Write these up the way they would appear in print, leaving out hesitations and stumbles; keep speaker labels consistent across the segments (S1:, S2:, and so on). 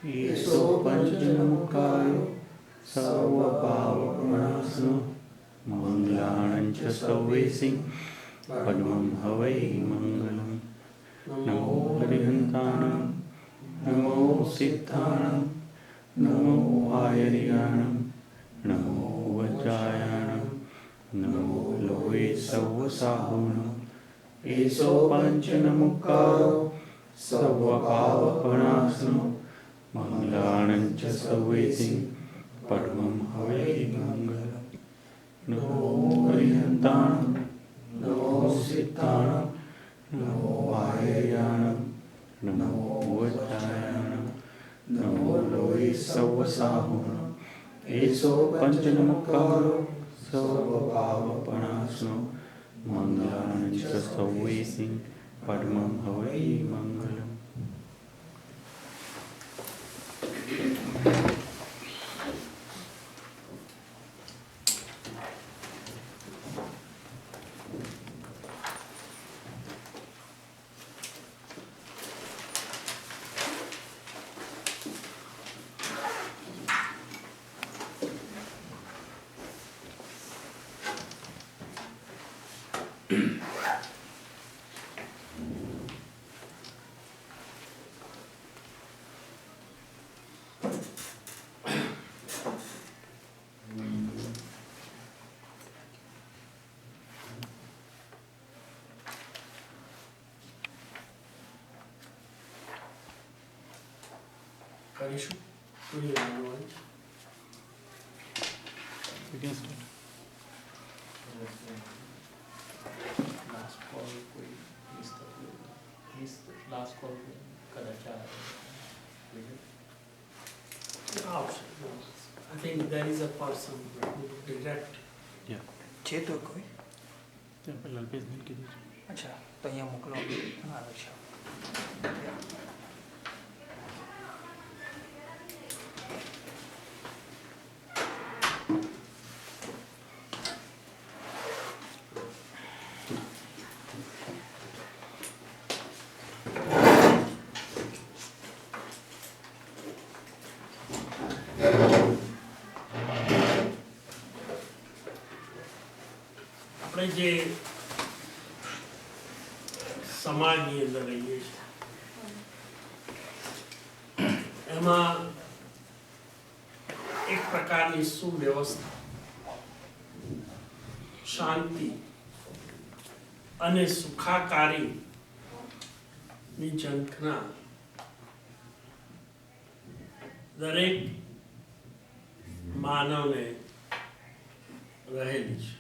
S1: ईशो पञ्चमुखायो सर्वपावप्रणाशनो मङ्गलानं च सर्वेसिं पद्मं हवै मङ्गलम्। नमो हरिहन्तानं नमो सिद्धानं नमो आयर्याणं नमो वज्रायाणं नमो लोये सर्वसाहुनं। ईशो पञ्चमुखायो सर्वपावप्रणाशनो मङ्गलानं च सर्वेसिं पद्मं हवै मङ्गलम्। नमो हरिहन्तानं नमो सिद्धानं नमो आयर्याणं नमो वज्रायाणं नमो लोये सर्वसाहुनं। ईशो पञ्चमुखायो सर्वपावप्रणाशनो मङ्गलानं च सर्वेसिं पद्मं हवै मङ्गलम्।
S2: કરીશું કોઈ લાસ્ટ કોલ કોઈ લાસ્ટ કોલ કદાચ આવશે. I think there is a person who direct.
S3: છે તો કોઈ
S1: લલ્પેશભાઈ કીધું છે.
S3: અચ્છા તો અહીંયા મોકલો. હા અચ્છા
S2: આપણે જે સમાજની અંદર રહીએ છીએ એમાં એક પ્રકારની સુવ્યવસ્થા, શાંતિ અને સુખાકારીની ઝંખના દરેક માનવને રહેલી છે.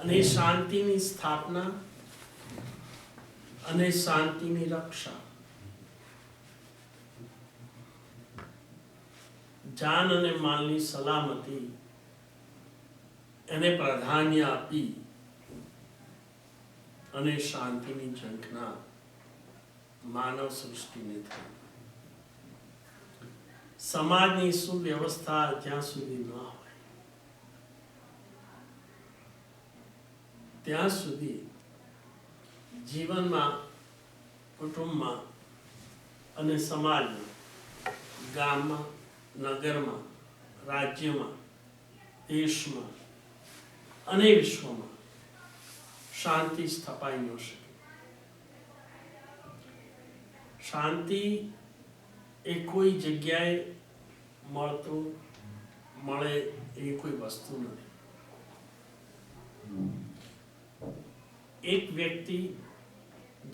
S2: અને શાંતિની સ્થાપના અને શાંતિની રક્ષા, જાન અને માલની સલામતી એને પ્રાધાન્ય આપી અને શાંતિની ઝંખના માનવ સૃષ્ટિને થઈ. સમાજની સુવ્યવસ્થા જ્યાં સુધી ન હોય ત્યાં સુધી જીવનમાં, કુટુંબમાં અને સમાજમાં, ગામમાં, નગરમાં, રાજ્યમાં, દેશમાં અને વિશ્વમાં શાંતિ સ્થપાઈ ન શકે. શાંતિ એ કોઈ જગ્યાએ મળે એ કોઈ વસ્તુ નથી. એક વ્યક્તિ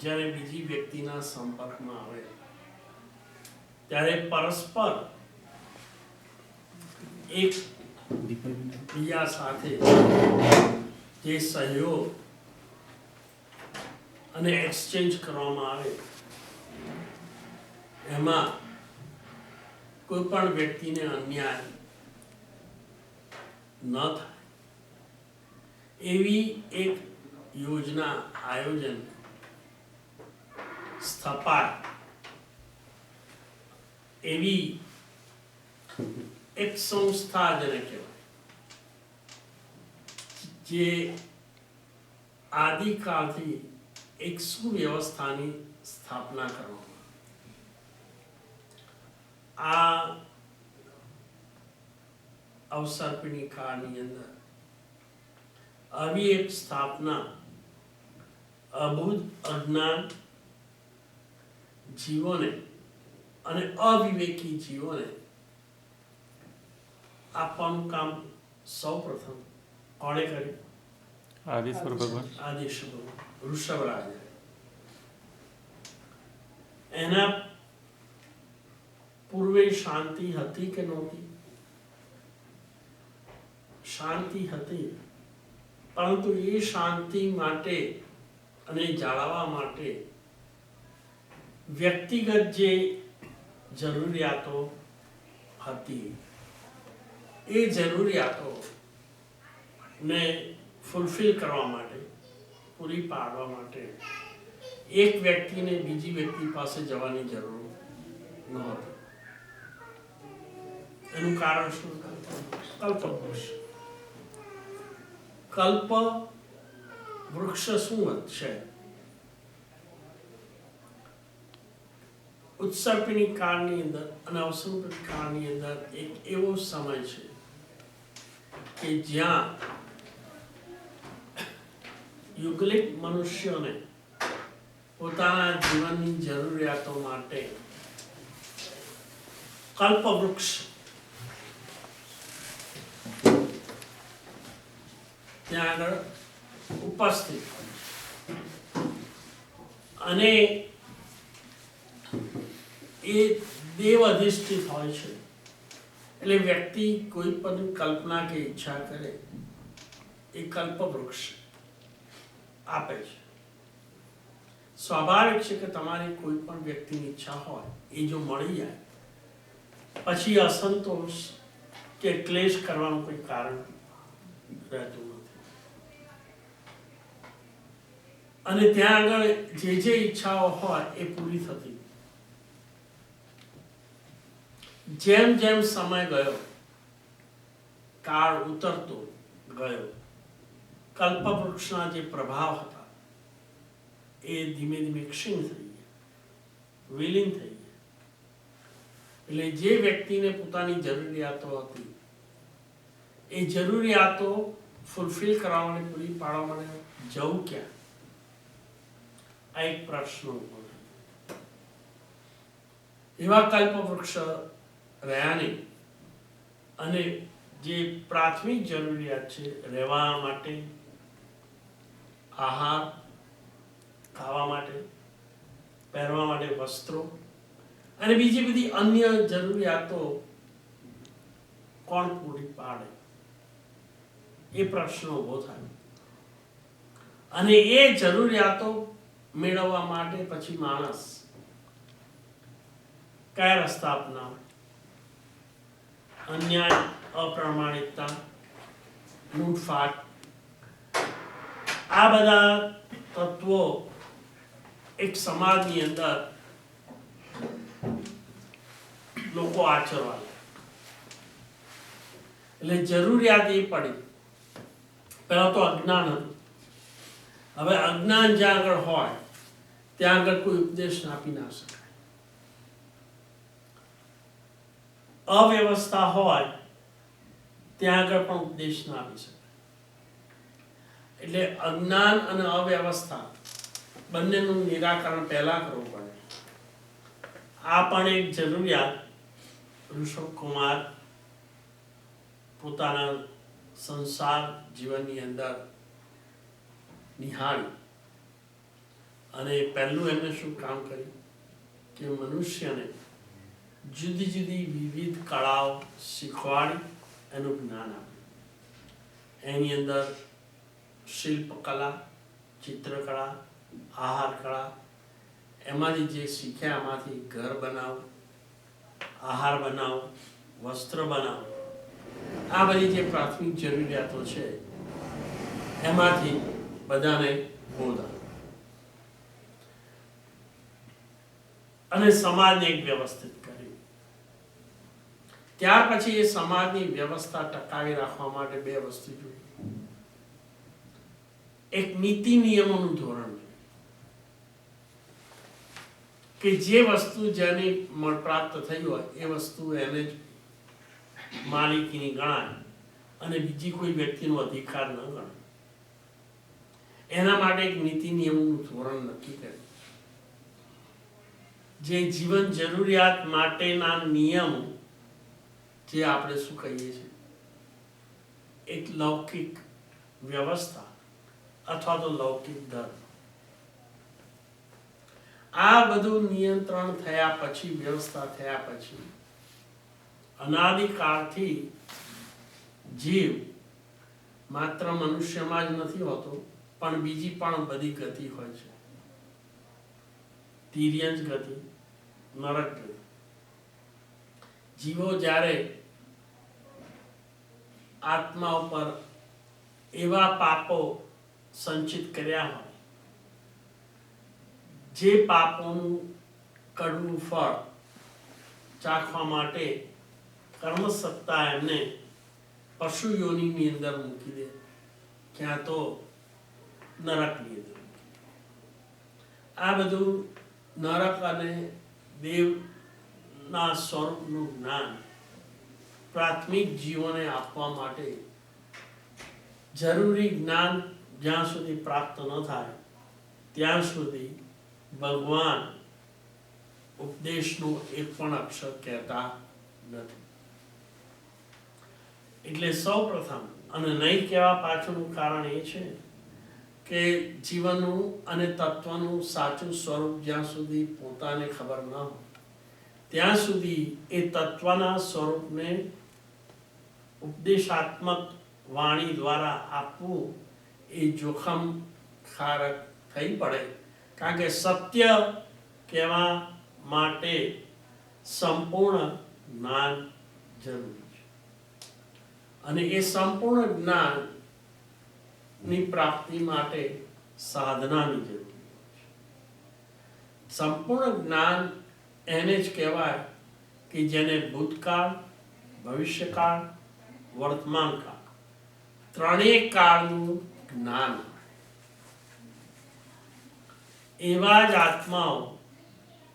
S2: જ્યારે બીજી વ્યક્તિના સંપર્કમાં આવે ત્યારે પરસ્પર એક બીજા સાથે જે સહયોગ અને એક્સચેન્જ કરવામાં આવે એમાં કોઈ પણ વ્યક્તિને અન્યાય ન થાય એવી એક યોજના, આયોજન સ્થપાય એવી એક સંસ્થા જેને કહેવાય, જે આદિકાળથી એક સુવ્યવસ્થાની સ્થાપના કરવામાં. આ અવસર્પિણી કાળની અંદર આવી એક સ્થાપના અબુદ્ધ અજ્ઞાન જીવોને અને અવિવેકી જીવોને આપવાનું કામ સૌપ્રથમ કોણે કર્યું?
S1: આદિશ્વર ભગવાન.
S2: આદિશ્વર ભગવાન, વૃષભરાજ. એના પૂર્વે શાંતિ હતી કે નહોતી? શાંતિ હતી, પરંતુ એ શાંતિ માટે અને જાળવવા માટે વ્યક્તિગત જે જરૂરિયાતો હતી એ જરૂરિયાતો ને ફૂલફિલ કરવા માટે, પૂરી પાડવા માટે એક વ્યક્તિને બીજી વ્યક્તિ પાસે જવાની જરૂર નહોતી. એનું કારણ શું? કલ્પવૃક્ષ. કલ્પ વૃક્ષ શું છે? ઉત્સર્પિણી કાળની અંદર અને અવસર્પિણી કાળની અંદર એક એવો સમય છે કે જ્યાં યુગલિક મનુષ્યોને પોતાના જીવનની જરૂરિયાતો માટે કલ્પવૃક્ષ ત્યાં આગળ ઉપસ્થિત અને એ દેવ અધિષ્ઠિત હોય છે. એટલે વ્યક્તિ કોઈ પણ કલ્પના કે ઈચ્છા કરે એ કલ્પવૃક્ષ આપે છે. સ્વાભાવિક છે કે તમારી કોઈ પણ વ્યક્તિની ઈચ્છા હોય એ જો મળી જાય પછી અસંતોષ કે ક્લેશ કરવાનું કોઈ કારણ રહેતું નથી. અને ત્યાં આગળ જે જે ઈચ્છાઓ હોય એ પૂરી થતી. જેમ જેમ સમય ગયો, કાળ ઉતરતો ગયો, કલ્પવૃક્ષના જે પ્રભાવ હતા એ ધીમે ધીમે ક્ષીણ થઈ ગયા, વિલીન થઈ ગયા. એટલે જે વ્યક્તિને પોતાની જરૂરિયાતો હતી એ જરૂરિયાતો ફૂલફિલ કરવા માટે, પૂરી પાડવા માટે જવું ક્યાં? આ એક પ્રશ્ન ઉભો થયો. એવા કલ્પવૃક્ષ રહ્યા નહીં. અને જે પ્રાથમિક જરૂરિયાત છે, રહેવા માટે, આહાર, ખાવા માટે, પહેરવા માટે વસ્ત્રો અને બીજી બધી અન્ય જરૂરિયાતો કોણ પૂરી પાડે? એ પ્રશ્ન ઉભો થાય. અને એ જરૂરિયાતો મેળવવા માટે પછી માણસ કયા રસ્તા અપનાવે? અન્યાય, અપ્રામાણિકતા, લૂંટફાટ, આ બધા તત્વો એક સમાજની અંદર લોકો આચરવા. એટલે જરૂરિયાત એ પડી. પહેલા તો અજ્ઞાન હતું. હવે અજ્ઞાન જ્યાં આગળ હોય ત્યાં આગળ કોઈ ઉપદેશ આપી ના શકાય. અવ્યવસ્થા હોય ત્યાં આગળ પણ ઉપદેશ ના આપી શકાય. એટલે અજ્ઞાન અને અવ્યવસ્થા બંનેનું નિરાકરણ પહેલા કરવું પડે. આ પણ એક જરૂરિયાત ઋષભકુમાર પોતાના સંસાર જીવનની અંદર નિહાળી. અને પહેલું એમને શું કામ કર્યું કે મનુષ્યને જુદી જુદી વિવિધ કળાઓ શીખવાડી એનું જ્ઞાન આપ્યું. એની અંદર શિલ્પકલા, ચિત્રકળા, આહાર કળા, એમાંથી જે શીખ્યા એમાંથી ઘર બનાવો, આહાર બનાવો, વસ્ત્ર બનાવો, આ બધી જે પ્રાથમિક જરૂરિયાતો છે એમાંથી બધાને બોધ આપે. અને સમાજને એક વ્યવસ્થિત કર્યું. ત્યાર પછી એ સમાજની વ્યવસ્થા ટકાવી રાખવા માટે બે વસ્તુ જોઈએ. એક નીતિ નિયમોનું ધોરણ. કે જે વસ્તુ જેની પ્રાપ્ત થઈ હોય એ વસ્તુ એને જ માલિકીની ગણાય અને બીજી કોઈ વ્યક્તિનો અધિકાર ન ગણાય. એના માટે એક નીતિ નિયમોનું ધોરણ નક્કી કરે, જે જીવન જરૂરિયાત માટેના નિયમો, જે આપણે શું કહીએ છીએ એક લૌકિક વ્યવસ્થા અથવા તો લૌકિક ધર્મ. આ બધું નિયંત્રણ થયા પછી, વ્યવસ્થા થયા પછી, અનાદિકાળથી જીવ માત્ર મનુષ્યમાં જ નથી હોતો, પણ બીજી પણ બધી ગતિ હોય છે. તિર્યંજ ગતિ, નરક ગતિ. જીવો જ્યારે આત્મા ઉપર એવા પાપો સંચિત કર્યા હોય, જે પાપોનું કડવું ફળ ચાખવા માટે કર્મ સત્તા એમને પશુ યોનિની અંદર મૂકી દે, ક્યાં તો નરકની અંદર. આ બધું નરક અને દેવના સ્વરૂપનું જ્ઞાન પ્રાથમિક જીવોને આપવા માટે જરૂરી જ્ઞાન જ્યાં સુધી પ્રાપ્ત ન થાય ત્યાં સુધી ભગવાન ઉપદેશનું એક પણ અક્ષર કહેતા નથી. એટલે સૌ પ્રથમ, અને નહીં કહેવા પાછળનું કારણ એ છે કે જીવનનું અને તત્વનું સાચું સ્વરૂપ જ્યાં સુધી પોતાને ખબર ન હોય ત્યાં સુધી એ તત્વના સ્વરૂપને ઉપદેશાત્મક વાણી દ્વારા આપવું એ જોખમ ખારક થઈ પડે. કારણ કે સત્ય કહેવા માટે સંપૂર્ણ જ્ઞાન જરૂરી છે, અને એ સંપૂર્ણ જ્ઞાનની પ્રાપ્તિ માટે સાધનાની જરૂર છે. સંપૂર્ણ જ્ઞાન એને જ કહેવાય કે જેને ભૂતકાળ, ભવિષ્યકાળ, વર્તમાન કાળ ત્રણેય કાળનું જ્ઞાન. એવા જ આત્માઓ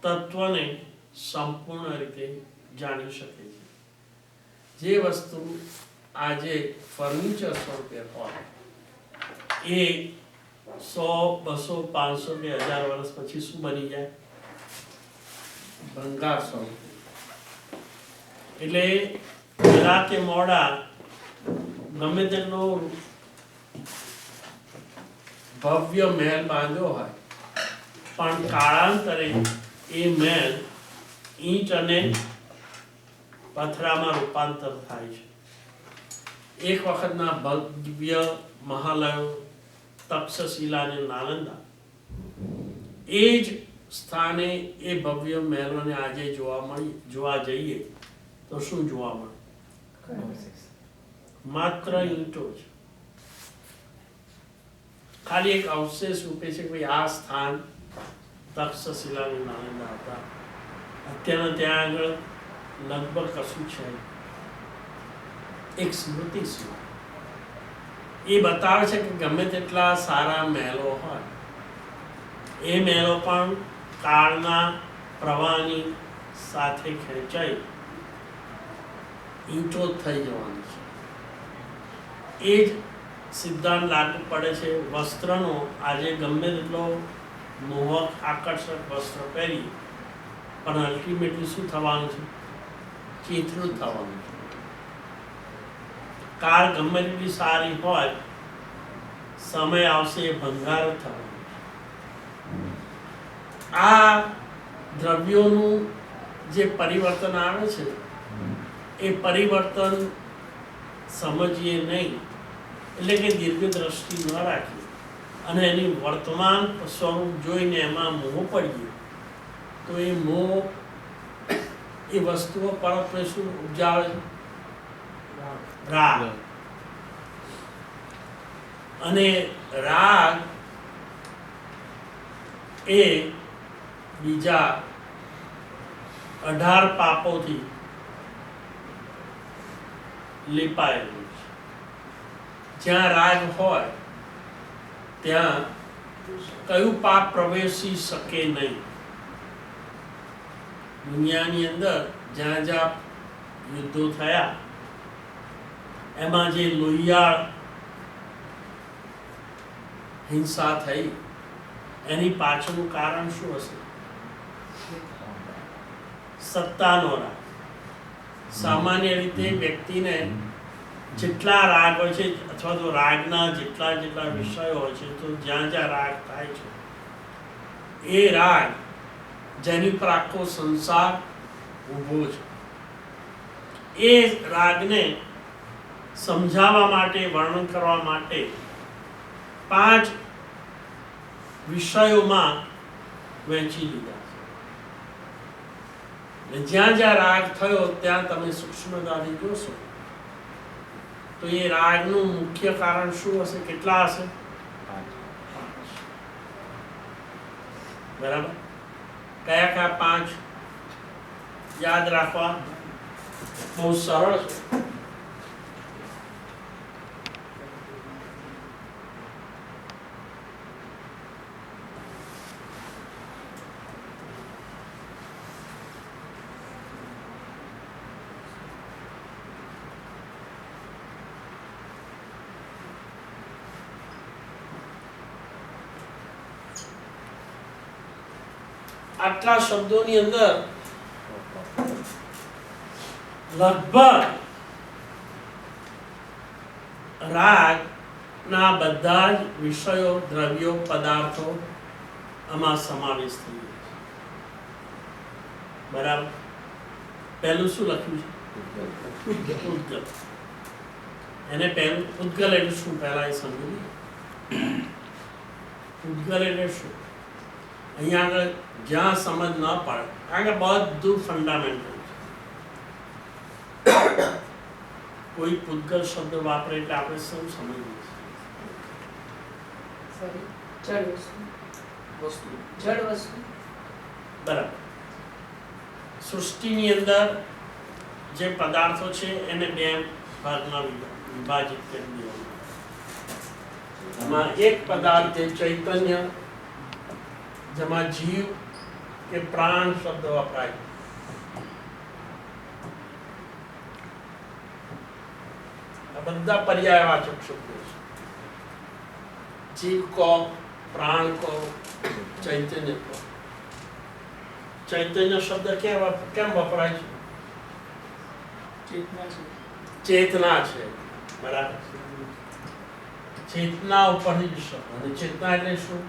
S2: તત્વને સંપૂર્ણ રીતે જાણી શકે છે. જે વસ્તુ આજે ફર્નિચર સ્વરૂપે હોય એ 100, 200, 500 કે 1000 વર્ષ પછી શું બની જાય? ભંગાર સ્વરૂપે. એટલે પેલા કે મોડા ગમે તેનો ભવ્ય મહેલ બાંધ્યો હોય, પણ કાળાંતરે એ મહેલ ઈંટ અને પથરામાં રૂપાંતર થાય છે. એક વખતના ભવ્ય મહાલયો તક્ષશિલા અને નાલંદા, એ જ સ્થાને એ ભવ્ય મહેલોને આજે જોવા જઈએ તો શું જોવા મળે? માત્ર ઈંટો છે. ખાલી એક અવશેષ રૂપે છે કે આ સ્થાન તક્ષશિલા અને નાલંદા હતા. અત્યારના ત્યાં આગળ લગભગ કશું છે. એક સ્મૃતિ છે, એ બતાવે છે કે ગમે તેટલા સારા મહેલો હોય, એ મહેલો પણ કાળના પ્રવાહની સાથે ખેંચાઈ ઈંટો થઈ જવાની છે. એ જ સિદ્ધાંત લાગુ પડે છે વસ્ત્રનો. આજે ગમે તેટલો મોહક આકર્ષક વસ્ત્ર પહેરી, પણ અલ્ટિમેટલી શું થવાનું છે? ચીથરું થવાનું છે. કાર ગમે તેટલી સારી હોય, સમય આવશે એ ભંગાર થવાનો છે. આ દ્રવ્યોનું જે પરિવર્તન આવે છે, એ પરિવર્તન સમજીએ નહીં, એટલે કે દીર્ઘ દ્રષ્ટિ ન રાખીએ અને એની વર્તમાન સ્વરૂપ જોઈને એમાં મોહ પડીએ, તો એ મોહ એ વસ્તુઓ પરત્વે શું ઉપજાવે છે? રાગ. અને રાગ એ બીજા 18 પાપોથી લેપાયેલું છે. જ્યાં રાગ હોય ત્યાં કયું પાપ પ્રવેશી શકે નહીં. દુનિયાની અંદર જ્યાં જ્યાં યુદ્ધો થયા એમાં જે લોહિયાળ હિંસા થઈ એની પાછળનું કારણ શું હશે? સત્તાનો રાગ. સામાન્ય રીતે વ્યક્તિને જેટલા રાગ હોય છે અથવા તો રાગના જેટલા જેટલા વિષયો હોય છે, તો જ્યાં જ્યાં રાગ થાય છે એ રાગ જેની પર આખો સંસાર ઊભો છે, એ રાગને સમજાવવા માટે, વર્ણન કરવા માટે 5 વિષયોમાં વહેંચી લીધા છે. એટલે જ્યાં જ્યાં રાગ થયો ત્યાં તમે સૂક્ષ્મતાથી જોશો તો એ રાગનું મુખ્ય કારણ શું હશે? કેટલા હશે? 5. બરાબર. કયા કયા 5 યાદ રાખવા? બહુ સરળ છે. આટલા શબ્દોની અંદર લગભગ રાગના બધા જ વિષયો, દ્રવ્યો, પદાર્થો આમાં સમાવેશ થઈ ગયો છે. બરાબર. પહેલું શું લખ્યું છે? ઉદ્ગલ. એને પહેલું ઉદ્ગલ એટલે શું પહેલા એ સમજી લઈએ. ઉદ્ગલ એટલે શું? અહીંયા આગળ જ્યાં સમજ ન પડે, કારણ કે બધું ફંડામેન્ટલ છે. કોઈ પૂતગલ શબ્દ વાપરે એટલે આપણે સૌ સમજીએ છીએ. બરાબર. સૃષ્ટિની અંદર જે પદાર્થો છે એને 2 ભાગમાં વિભાજિત કરી દેવામાં. એમાં એક પદાર્થ છે ચૈતન્ય, જેમાં જીવ કે પ્રાણ શબ્દ વપરાય. આ બધા પર્યાયવાચક શબ્દો છે. જીવ કો, પ્રાણ કો, ચૈતન્ય કો. ચૈતન્ય શબ્દ કેમ વપરાય છે? ચેતના છે. બરાબર. ચેતના ઉપરથી શબ્દ. અને ચેતના એટલે શું?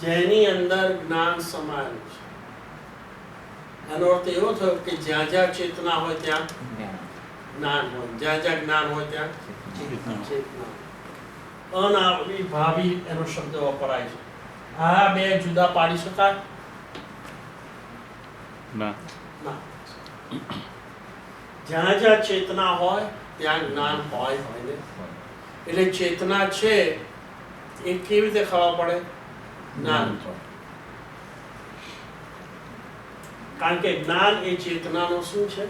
S2: જેની અંદર જ્ઞાન સમાયેલું છે. એનો અર્થ એવો થયો કે જ્યાં જ્યાં ચેતના હોય ત્યાં જ્ઞાન હોય, જ્યાં જ્યાં જ્ઞાન હોય ત્યાં ચેતના. અનાવિભાવી એનો શબ્દ વપરાય છે. આ 2 જુદા પાડી શકાય?
S1: ના.
S2: જ્યાં જ્યાં ચેતના હોય ત્યાં જ્ઞાન હોય ને. એટલે ચેતના છે એ કેવી રીતે ખબર પડે? જ્ઞાન. કારણ કે જ્ઞાન એ ચેતનાનો શું છે?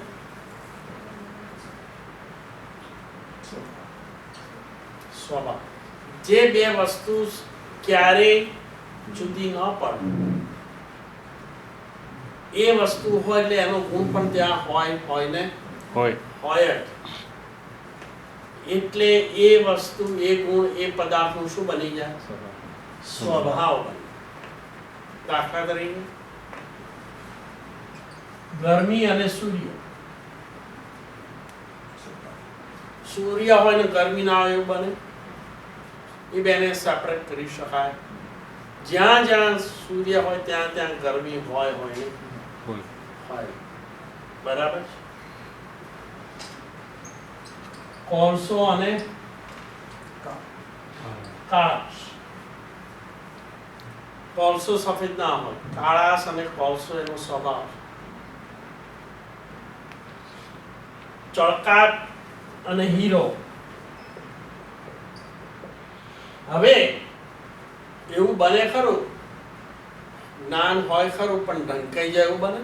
S2: સ્વભાવ. જે 2 વસ્તુ ક્યારેય જુદી ન પડે એ વસ્તુ હોય એટલે એનો ગુણ પણ ત્યાં હોય ને હોય જ. એટલે એ વસ્તુ, એ ગુણ, એ પદાર્થનું શું બની જાય? સ્વભાવ બની. દાખલા તરીકે ગરમી અને સૂર્ય. સૂર્ય હોય ને ગરમી ના હોય એવું બને? એ બેને સેપરેટ કરી શકાય. જ્યાં જ્યાં સૂર્ય હોય ત્યાં ત્યાં ગરમી હોય ને હોય. બરાબર. કોલસો અને કાળાશ. કોલસો સફેદ ના હોય, કાળાશ અને કોલસો એનો સ્વભાવ. ચળકાટ અને હીરો. હવે એવું બને ખરું, જ્ઞાન હોય ખરું પણ ઢંકાઈ જાય એવું બને.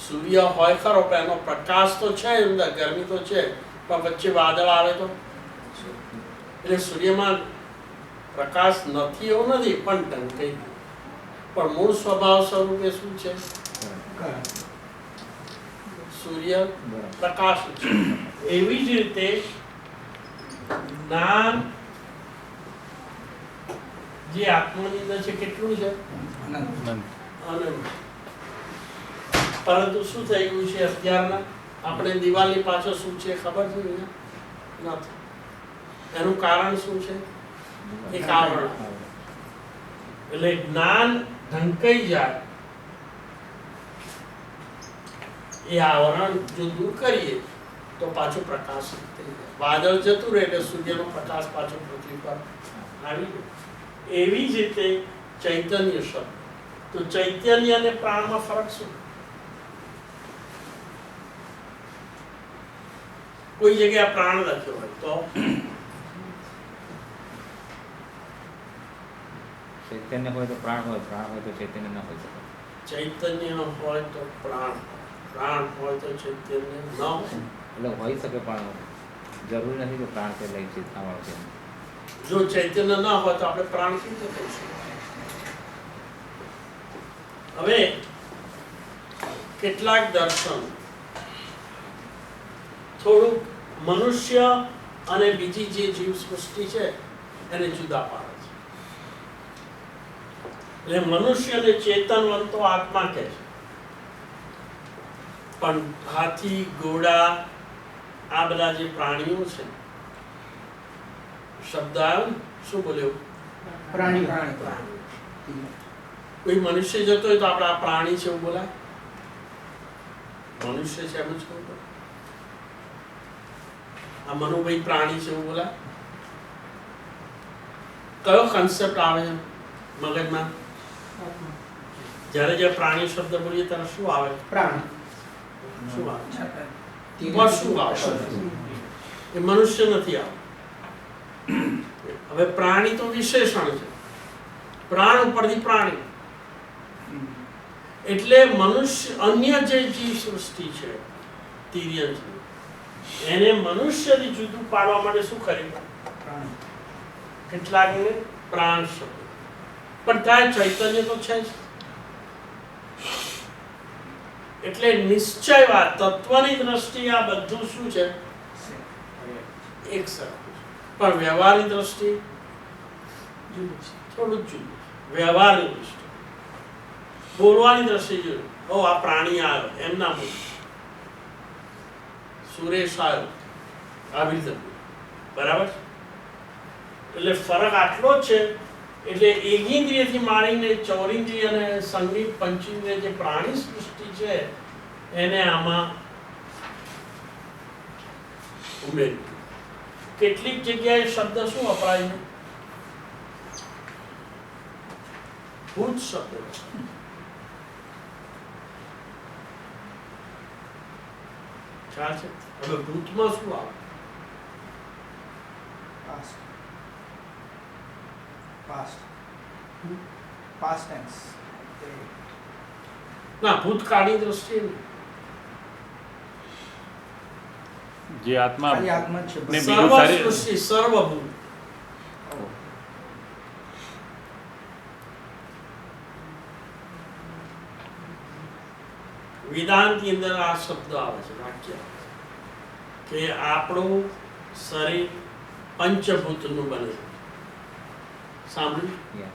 S2: સૂર્ય હોય ખરો પણ એનો પ્રકાશ તો છે, અંદર ગરમી તો છે, પણ વચ્ચે વાદળ આવે તો એટલે સૂર્યમાં પ્રકાશ નથી એવું નથી, પણ ઢંકાઈ ગયો. પણ મૂળ સ્વભાવ સ્વરૂપે શું છે? સૂર્ય પ્રકાશ છે. એવી જ રીતે જ્ઞાન જે આત્માની અંદર છે કેટલું છે?
S3: અનંત.
S2: અનંત. પરંતુ શું થઈ ગયું છે અત્યારના આપણે દિવાલની પાછળ શું છે ખબર છે અહીંયા? નથી. એનું કારણ શું છે? એક આવરણ. એટલે જ્ઞાન ઢંકાઈ જાય, એ આવરણ જો દૂર કરીએ તો પાછો પ્રકાશ થઈ જાય. વાદળ જતું રહે એટલે સૂર્યનો પ્રકાશ પાછો પૃથ્વી પર આવી જાય. એવી જ રીતે ચૈતન્ય શબ્દ. તો ચૈતન્ય અને પ્રાણમાં ફરક શું? કોઈ જગ્યાએ પ્રાણ લખ્યો હોય તો
S4: ચૈતન્ય હોય તો પ્રાણ હોય, પ્રાણ હોય તો ચૈતન્ય ન હોય શકે.
S2: ચૈતન્ય હોય તો પ્રાણ, પ્રાણ હોય તો ચૈતન્ય ન હોય.
S4: એટલે હોઈ શકે પણ જરૂરી નથી કે પ્રાણ કે લઈ ચેતના વાળો છે.
S2: જો ચૈતન્ય ન હોય તો આપણે પ્રાણ કેવી રીતે કહીશું? હવે કેટલાક દર્શન થોડુંક મનુષ્ય અને બીજી જે જીવ સૃષ્ટિ છે એને જુદા પાડે છે. એટલે મનુષ્યને ચેતનવંતો આત્મા કહે છે, પણ હાથી, ઘોડા, આ બધા જે પ્રાણીઓ છે, શબ્દ આવ્યો ને, શું બોલ્યો?
S3: પ્રાણી.
S2: કોઈ મનુષ્ય જતો હોય તો આપણે આ પ્રાણી છે એવું બોલાય? મનુષ્ય છે એમ જ કહું તો આ મનુભાઈ પ્રાણી છે એવું બોલાય? કયો કન્સેપ્ટ આવે છે મગજમાં? જ્યારે જ્યારે પ્રાણી શબ્દ બોલીએ ત્યારે શું આવે?
S3: પ્રાણ.
S2: શું આવે? પશુ આવે. એ મનુષ્ય નથી આવે. હવે પ્રાણી તો વિશેષણ છે, પ્રાણ ઉપરથી પ્રાણી. એટલે મનુષ્ય અન્ય જે જીવ સૃષ્ટિ છે તિર્યક જીવ, એને મનુષ્યથી જુદું પાડવા માટે શું કર્યું? કેટલાકને પ્રાણ શબ્દ. પણ ત્યાં ચૈતન્ય તો છે જ. એટલે નિશ્ચય વાત તત્વની દ્રષ્ટિએ આ બધું શું છે? એક સરખું. પણ વ્યવહારની દ્રષ્ટિએ થોડું જ જુદું. વ્યવહારની દ્રષ્ટિએ, બોલવાની દ્રષ્ટિએ જોયું, ઓ આ પ્રાણી આવ્યો એમ ના બોલ, સુરેશ આવ્યો આવી રીતે બોલ. બરાબર? એટલે ફરક આટલો જ છે. એટલે એકેન્દ્રિયથી માંડીને ચોરેન્દ્રિય અને સંગીત પંચેન્દ્રિય જે પ્રાણી સૃષ્ટિ છે એને આમાં ઉમેર્યું. કેટલીક જગ્યાએ શબ્દ શું વપરાય છે? ભૂત શબ્દ. ખ્યાલ છે? હવે ભૂતમાં શું આવે?
S3: Past tense.
S2: ના, ભૂતકાળની દ્રષ્ટિએ નહીં.
S1: જે આત્મા
S3: ખાલી આત્મા જ છે.
S1: ને
S2: સર્વ
S1: બીજું સારી
S2: સૃષ્ટિ, સર્વભૂત. વેદાંતની અંદર આ શબ્દ આવે છે, વાક્ય કે આપણું શરીર પંચભૂતનું બને છે. સાંભળ્યું?
S4: Yeah.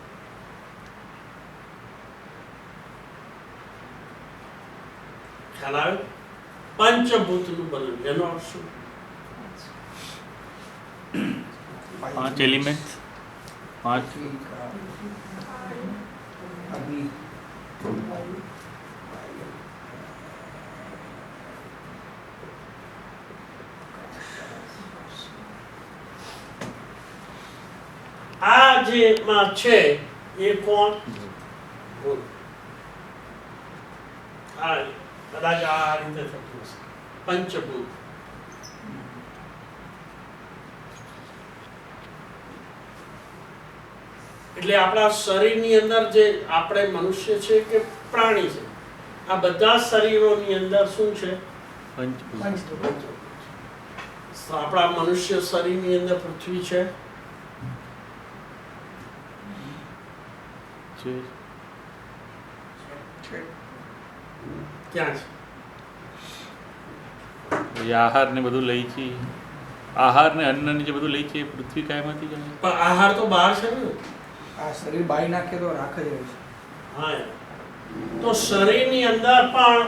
S2: ખ્યાલ આવ્યો? પંચભૂતનું બનેલું. એનો અર્થ શું?
S1: 5 એલિમેન્ટ્સ, 5
S3: અગ્નિ.
S2: આ જે માં છે એ કોણ? ભૂત. આ કદાચ આ રીતે થતું હશે. પંચભૂત. એટલે આપણા શરીરની અંદર જે આપણે મનુષ્ય છે કે પ્રાણી છે, આ બધા શરીરોની અંદર શું છે?
S1: પંચભૂત.
S2: આપણા મનુષ્ય શરીરની અંદર પૃથ્વી છે,
S1: છે
S2: ક્યાં છે
S1: એ આહાર ને બધું લઈ છે, આહાર ને અન્ન ને જે બધું લઈ છે એ પૃથ્વી કાયમાંથી જાય?
S2: પણ આહાર તો બહાર છે ને.
S3: આ શરીર બાળી નાખે તો રાખ જ રહે છે.
S2: હા યાર. તો શરીરની અંદર પણ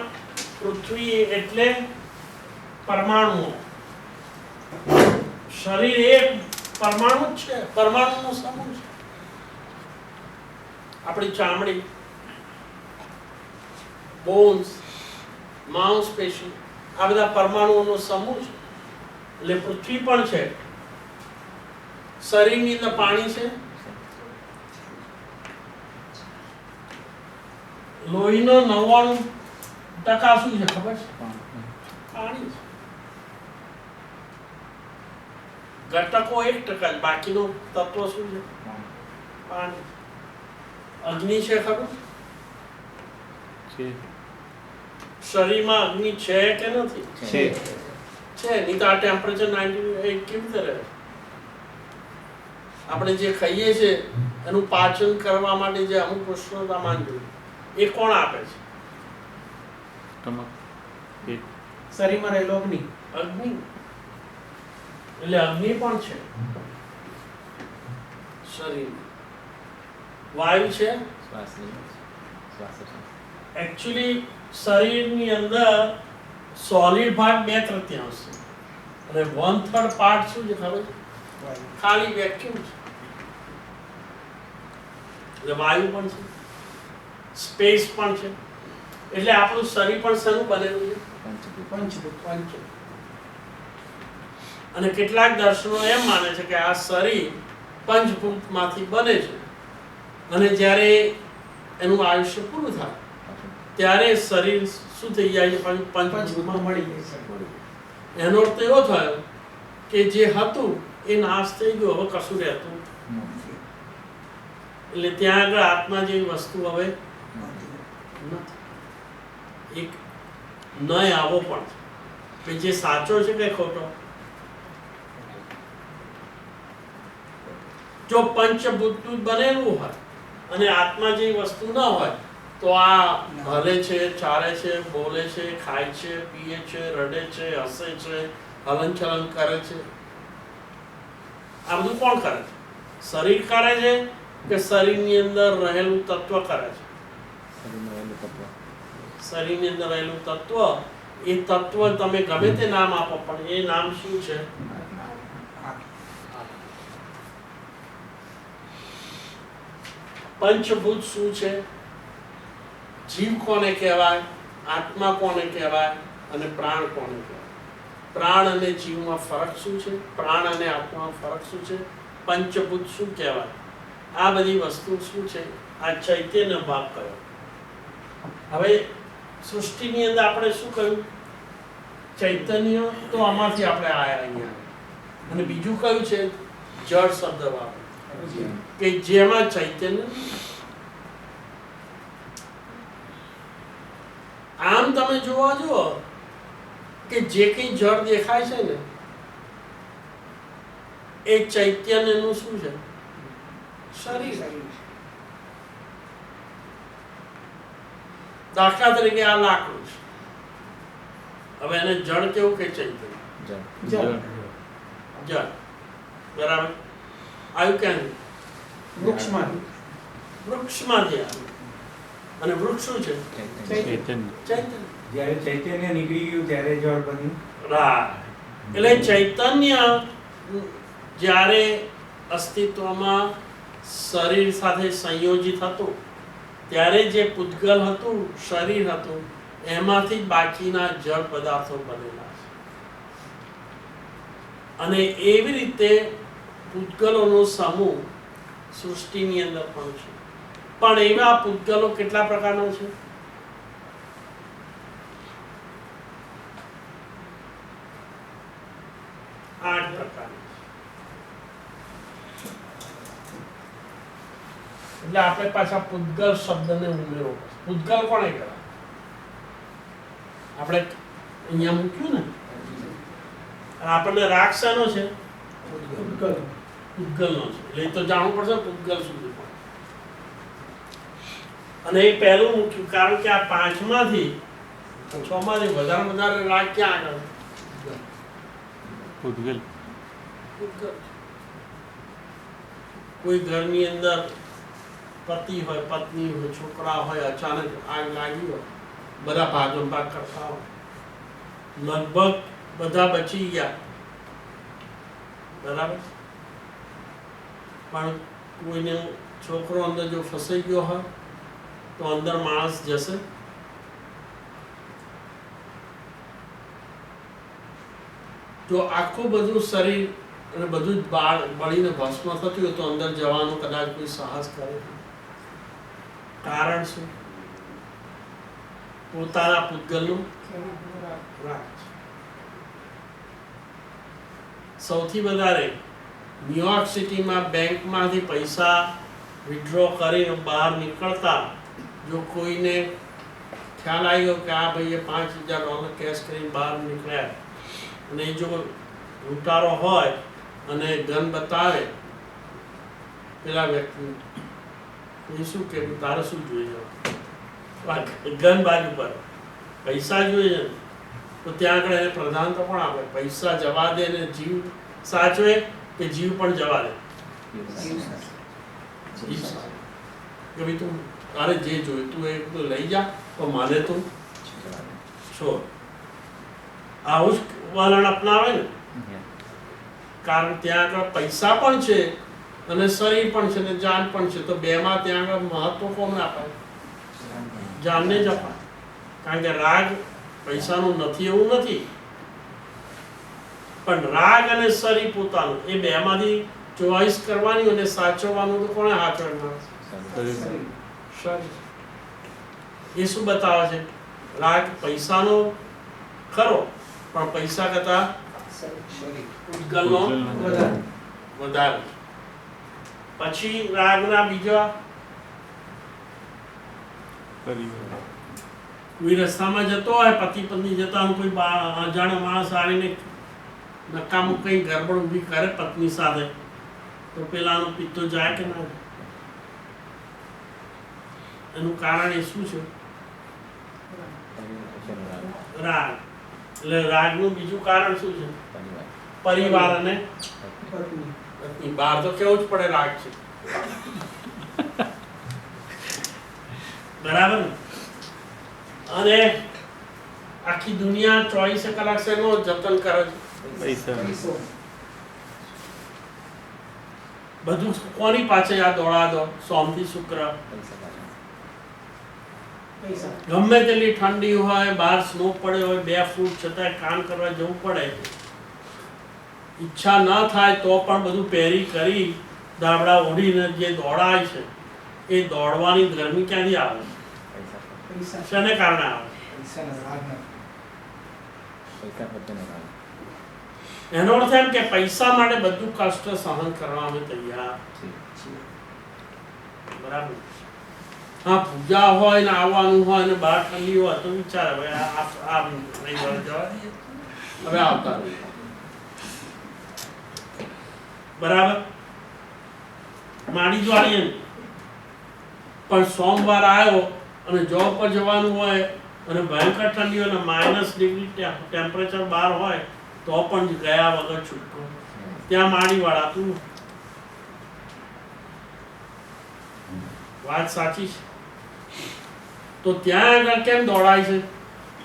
S2: પૃથ્વી એટલે પરમાણુઓ. શરીર એક પરમાણુ જ છે, પરમાણુનો સમૂહ છે. આપણી ચામડી, બોન્સ, માંસપેશી, આ બધા પરમાણુઓનો સમૂહ છે. એટલે પૃથ્વી પણ છે. શરીરની અંદર પાણી છે, લોહીનો 99% શું છે ખબર છે? પાણી છે. ઘટકો 1% જ, બાકીનો તત્વ શું છે? પાણી. અગ્નિ છે ખબર?
S1: છે
S2: શરીરમાં અગ્નિ છે કે નથી?
S3: છે.
S2: છે. નહીં તો આ ટેમ્પરેચર 98 કેવી રીતે રહે? આપણે જે ખાઈએ છીએ એનું પાચન કરવા માટે જે અમુક ઉષ્ણતામાન જોઈએ એ કોણ આપે છે?
S1: સ્ટમક, પેટ.
S3: શરીરમાં રહેલો અગ્નિ.
S2: અગ્નિ. એટલે અગ્નિ પણ છે શરીરમાં. વાયુ છે.
S4: શ્વાસ લઈએ, શ્વાસ છે.
S2: એકચ્યુઅલી શરીરની અંદર સોલિડ ભાગ 2/3 છે અને 1/3 પાર્ટ શું છે ખબર છે? ખાલી વેક્યુમ છે. એટલે વાયુ પણ છે, સ્પેસ પણ છે. એટલે આપણું શરીર પણ શેનું બનેલું છે?
S3: પંચભૂત.
S2: પંચ. અને કેટલાક દર્શનો એમ માને છે કે આ શરીર પંચભૂતમાંથી બને છે અને જ્યારે એનું આયુષ્ય પૂરું થાય ત્યારે શરીર શું થઈ જાય છે? પંચભૂતમાં
S3: મળી જાય છે.
S2: એનો અર્થ એવો થયો કે જે હતું એ નાશ થઈ ગયું, હવે કશું રહેતું નથી. એટલે ત્યાં આગળ આત્મા જેવી વસ્તુ હવે નથી. એક નય આવો પણ છે કે જે સાચો છે કે ખોટો? જો પંચભૂતનું બનેલું હોય અને આત્મા જેવી વસ્તુ ન હોય તો આ હલે છે, ચાલે છે, બોલે છે, ખાય છે, પીએ છે, રડે છે, હસે છે, હલનચલન કરે છે. આ બધું કોણ કરે છે? શરીર કરે છે કે શરીરની અંદર રહેલું તત્વ કરે છે? શરીરની અંદર રહેલું તત્વ. એ તત્વ તમે ગમે તે નામ આપો પણ એ નામ શું છે? પંચભૂત શું છે? જીવ કોને કહેવાય? આત્મા કોને કહેવાય? અને પ્રાણ કોને કહેવાય? પ્રાણ અને જીવમાં ફરક શું છે? પ્રાણ અને આત્મામાં ફરક શું છે? પંચભૂત શું કહેવાય? આ બધી વસ્તુ શું છે? આ ચૈતન્ય ભાગ કયો? હવે સૃષ્ટિની અંદર આપણે શું કહ્યું? ચૈતન્ય. તો આમાંથી આપણે આયા અહીંયા. અને બીજું કયું છે? જળ શબ્દ વાપર્યો કે જેમાં ચૈતન્ય. આમ તમે જોવા જુઓ કે જે કંઈ જળ દેખાય છે ને એ ચૈતન્યનું શું છે? શરીર. દાખલા તરીકે આ લાકડું છે. હવે એને જળ કેવું કે ચૈતન્ય?
S3: જળ.
S2: જળ. બરાબર. આવ્યું ક્યાં?
S3: વૃક્ષમાંથી.
S2: વૃક્ષમાંથી આવ્યું. અને વૃક્ષ શું છે?
S1: ચૈતન્ય.
S2: ચૈતન્ય.
S5: જ્યારે ચૈતન્ય નીકળી ગયું ત્યારે જળ બન્યું.
S2: એટલે ચૈતન્ય જ્યારે અસ્તિત્વમાં શરીર સાથે સંયોજિત હતું ત્યારે જે પૂતગલ હતું, શરીર હતું, એમાંથી જ બાકીના જળ પદાર્થો બનેલા છે. અને એવી રીતે પૂતગલોનો સમૂહ સૃષ્ટિની અંદર પણ છે. પણ એવા પૂતગલો કેટલા પ્રકારના છે? 8 પ્રકારના. એટલે આપણે પાછા પૂતગલ શબ્દને ઉમેરવો પડશે. પૂતગલ કોને કહેવાય? આપણે અહીંયા મૂક્યું ને, આપણને રાગ શાનો છે? પૂતગલનો છે. એટલે એ તો જાણવું પડશે પૂતગલ સુધી. અને એ પહેલું મૂક્યું કારણ કે આ 5 માંથી 6 માંથી વધારે રાગ ક્યાં આગળ?
S1: પૂતગલ.
S2: કોઈ ઘરની અંદર પતિ હોય, પત્ની હોય, છોકરા હોય, અચાનક આગ લાગી હોય, બધા ભાગમ ભાગ કરતા હોય, લગભગ બધા બચી ગયા, બરાબર, પણ કોઈને છોકરો અંદર જો ફસાઈ ગયો હોય તો અંદર માણસ જશે? જો આખું બધું શરીર અને બધું જ બળીને ભસ્મ થતું હોય તો અંદર જવાનું કદાચ કોઈ સાહસ કરે? કારણ શું? પોતાના પૂતગલનું રાગ. સૌથી વધારે ન્યુયોર્ક સિટીમાં બેંકમાંથી પૈસા વિથડ્રો કરીને બહાર નીકળતા જો કોઈને ખ્યાલ આવ્યો કે આ ભાઈએ $5,000 કેશ કરીને બહાર નીકળ્યા અને જો લૂંટારો હોય અને ગન બતાવે પેલા વ્યક્તિ, એ શું કે તારે શું જોઈએ? ગન બાજુ પર પૈસા જોઈએ તો ત્યાં આગળ એને પ્રધાનતા પણ આપે, પૈસા જવા દે ને જીવ સાચવે કે જીવ પણ જવા દે? જીવ સાચવે. કે ભાઈ તું તારે જે જોઈતું હોય તો લઈ જા, તો માને તું છોડ. આવું જ વલણ અપનાવે ને, કારણ ત્યાં આગળ પૈસા પણ છે અને શરીર પણ છે ને જાન પણ છે, તો બેમાં ત્યાં આગળ મહત્વ કોને અપાય? જાનને જ અપાય. કારણ કે રાગ પૈસાનું નથી એવું નથી, પણ રાગ અને શરીર પોતાનું એ બેમાંથી ચોઈસ કરવાની અને સાચવવાનું તો કોણે હાથ રાખવાનું? શરીર. એ શું બતાવે છે? રાગ પૈસાનો ખરો, પણ પૈસા કરતા પૂતગલનો વધારે. પછી રાગના બીજા કોઈ રસ્તામાં જતો હોય, પતિ પત્ની જતા હોય, કોઈ અજાણ્યો માણસ આવીને નકામું કઈ ગરબડ ઊભી કરે પત્ની સાથે, તો પેલાનો પિત્તો જાય કે ના? એનું કારણ એ શું છે? રાગ. એટલે રાગનું બીજું કારણ શું છે? પરિવાર અને પત્ની. બહાર તો કેવું જ પડે રાગ છે, બરાબર ને? અને આખી દુનિયા 24 કલાક શેનો જતન કરે છે?
S1: પૈસા.
S2: બધું કોની પાછળ આ દોડા દો? સોમથી શુક્ર. ગમે તેટલી ઠંડી હોય, બહાર સ્નો પડે હોય, 2 ફૂટ છતાંય કામ કરવા જવું પડે, ઈચ્છા ન થાય તો પણ બધું પહેરી કરી ધાબળા ઓઢીને જે દોડાય છે, એ દોડવાની ગરમી ક્યાંથી આવે? શેને કારણે આવે? એનો અર્થ એમ કે પૈસા માટે બધું કષ્ટ સહન કરવા અમે તૈયાર છીએ, બરાબર? હા, પૂજા હોય ને આવવાનું હોય ને બહાર ઠંડી હોય તો વિચાર હવે આ રવિવારે જવા દઈએ, હવે આવતા રહીએ, બરાબર? માડી જ્વાળીએ. પણ સોમવાર આવ્યો અને જોબ પર જવાનું હોય અને ભયંકર ઠંડી હોય અને -ડિગ્રી ટેમ્પરેચર બહાર હોય તો પણ ગયા વગર છૂટકો. ત્યાં માડીવાળા તું વાત સાચી છે. તો ત્યાં આગળ કેમ દોડાય છે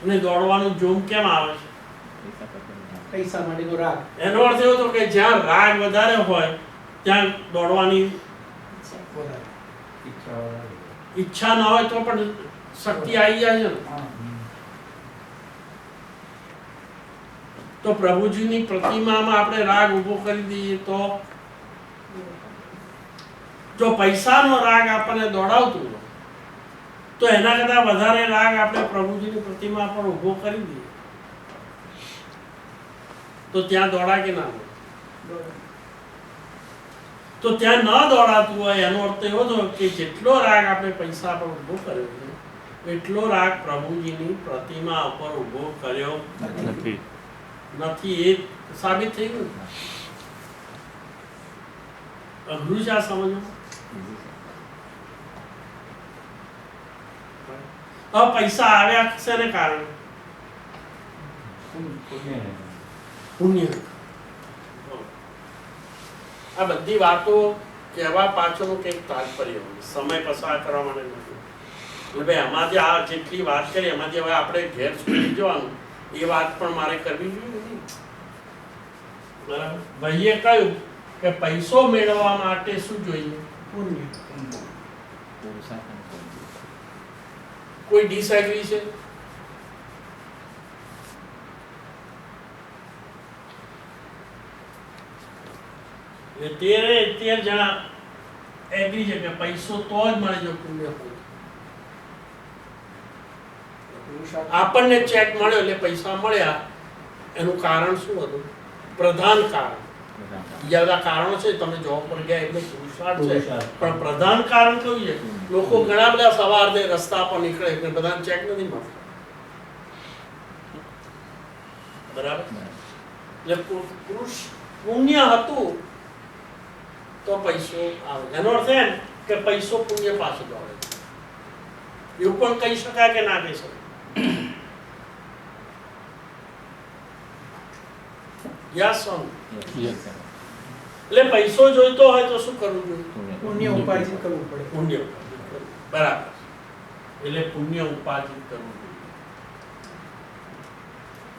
S2: અને દોડવાનું જોમ કેમ આવે છે?
S3: પૈસા માટેનો રાગ.
S2: એનો અર્થ એવો હતો કે જ્યાં રાગ વધારે હોય ત્યાં દોડવાની ઈચ્છા ન હોય તો પણ શક્તિ આવી જાય છે ને. તો પ્રભુજીની પ્રતિમામાં આપણે રાગ ઊભો કરી દઈએ તો જો પૈસાનો રાગ આપણને દોડાવતું હોય તો એના કરતા વધારે રાગ આપણે પ્રભુજીની પ્રતિમા પર ઊભો કરી દઈએ તો ત્યાં દોડા કે ના દોડા? તો ત્યાં ન દોડાતું હોય એનો અર્થ એવો થયો કે જેટલો રાગ આપણે પૈસા પર ઊભો કર્યો છે એટલો રાગ પ્રભુજીની પ્રતિમા ઉપર ઊભો કર્યો નથી. એ સાબિત થઈ ગયું. અઘરું છે આ સમજવું. હવે પૈસા આવ્યા શેને કારણે? પુણ્ય. આ બધી વાતો કહેવા પાછળનું કંઈક તાત્પર્ય હોય, સમય પસાર કરવા માટે નથી. એટલે ભાઈ આમાંથી આ જેટલી વાત કરી એમાંથી હવે આપણે ઘેર સુધી જવાનું એ વાત પણ મારે કરવી જોઈએ ને. બરાબર. ભાઈએ કહ્યું કે પૈસો મેળવવા માટે શું જોઈએ? પુણ્ય.
S4: પુરુષાર્થ અને પુણ્ય.
S2: કોઈ ડિસએગ્રી છે? એટલે 13 જણા એગ્રી છે કે પૈસો તો જ મળે જો પુણ્ય હોય. આપણને ચેક મળ્યો એટલે પૈસા મળ્યા, એનું કારણ શું હતું? પ્રધાન કારણ. બીજા બધા કારણો છે, તમે જોબ પર ગયા એટલે પુરુષાર્થ છે, પણ પ્રધાન કારણ કયું છે? લોકો ઘણા બધા સવારે રસ્તા પર નીકળે એટલે બધાને ચેક નથી મળતો. બરાબર. એટલે પુરુષ પુણ્ય હતું તો પૈસો આવે. એનો અર્થ એમ કે પૈસો પુણ્ય પાસે દોડે છે. એવું પણ કહી શકાય કે ના કહી શકાય? યસ ઓર નો? એટલે પૈસો જોઈતો હોય તો શું કરવું જોઈએ?
S3: પુણ્ય ઉપાર્જિત કરવું પડે.
S2: પુણ્ય ઉપાર્જિત કરવું. બરાબર. એટલે પુણ્ય ઉપાર્જિત કરવું જોઈએ.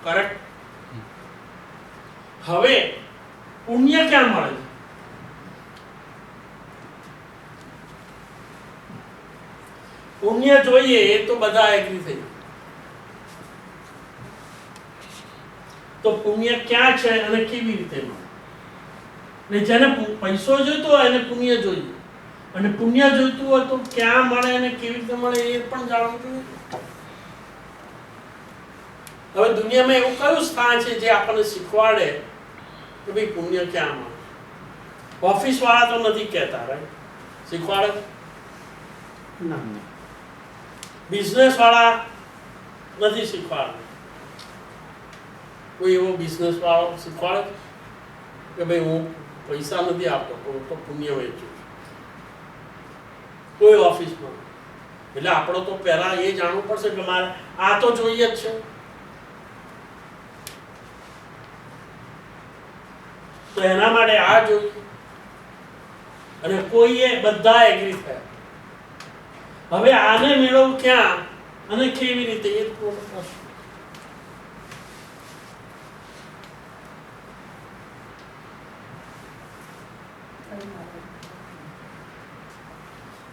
S2: કરેક્ટ. હવે પુણ્ય ક્યાં મળે છે? પુણ્ય જોઈએ એ તો બધા એગ્રી થઈ. તો પુણ્ય ક્યાં છે અને કેવી રીતે મળે? ને જેને પૈસો જોઈતો હોય એને પુણ્ય જોઈએ, અને પુણ્ય જોઈતું હોય તો ક્યાં મળે અને કેવી રીતે મળે એ પણ જાણવું જોઈએ. હવે દુનિયામાં એવું કયું સ્થાન છે જે આપણને શીખવાડે કે ભાઈ પુણ્ય ક્યાં મળે? ઓફિસ વાળા તો નથી કહેતા, રાઈટ? શીખવાડે?
S3: ના.
S2: બિઝનેસ વાળા નથી શીખવાડે. કોઈ એવો બિઝનેસ વાળો શીખવાડે કે ભાઈ હું પૈસા નથી આપતો, હું તો પુણ્ય વેચું છું? કોઈ ઓફિસમાં. એટલે આપણો તો પહેલા એ જાણવું પડશે કે મારે આ તો જોઈએ જ છે. તો એના માટે આ જોઈએ, અને કોઈએ બધા એગ્રી થયા. હવે આને મેળવવું ક્યાં અને કેવી રીતે એ પ્રશ્ન.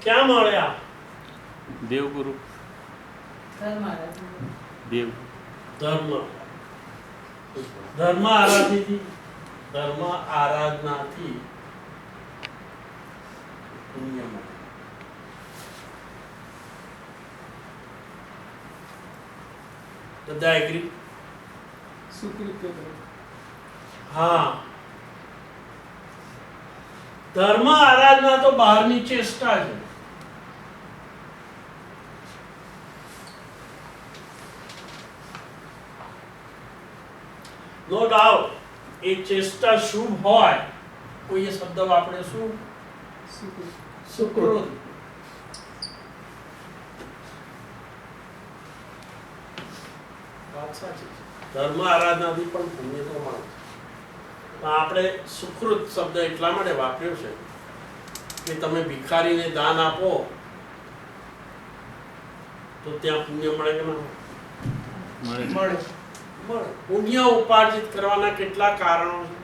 S2: ક્યાં મળ્યા?
S1: દેવગુરુ દેવ
S2: ધર્મ આરાધનાથી પુણ્ય મળે. બધા એગ્રી?
S3: સુકૃત્ય કરે.
S2: હા. ધર્મ આરાધના તો બહારની ચેષ્ટા છે. નો ડાઉટ એ ચેષ્ટા શુભ હોય, કોઈ એ શબ્દ વાપરે શું? સુકૃત. વાત સાચી છે. ધર્મ આરાધનાથી પણ પુણ્ય તો મળે. આપણે સુકૃત શબ્દ એટલા માટે વાપર્યો છે કે તમે ભિખારીને દાન આપો તો ત્યાં પુણ્ય મળે કે ના મળે?
S1: મળે.
S3: મળે.
S2: મળે. પુણ્ય ઉપાર્જિત કરવાના કેટલા કારણો છે?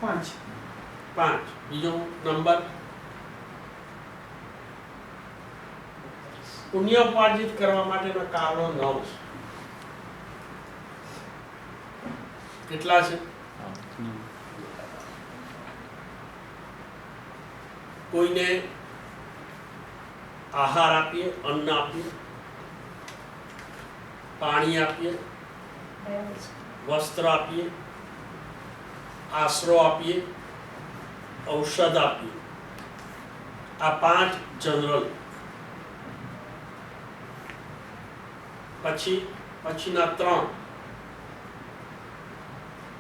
S3: 5.
S2: 5. બીજો નંબર? પુણ્ય ઉપાર્જિત કરવા માટેના કારણો 9 છે. કેટલા છે? કોઈને આહાર આપીએ, અન્ન આપીએ, પાણી આપીએ, વસ્ત્ર આપીએ, આશરો આપીએ, ઔષધ આપીએ. આ 5 જનરલ. પછીના 3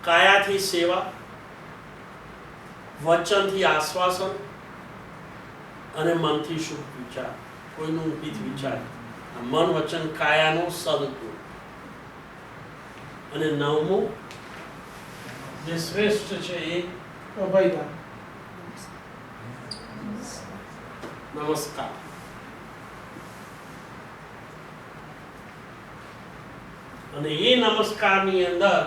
S2: કાયાથી સેવા, વચનથી આશ્વાસન અને મનથી શુભ વિચાર, કોઈનું હિત વિચાર. આ મન વચન કાયાનો સદુપયોગ. અને નવમું જે શ્રેષ્ઠ છે એ
S3: અભયદાન.
S2: નમસ્કાર. અને એ નમસ્કારની અંદર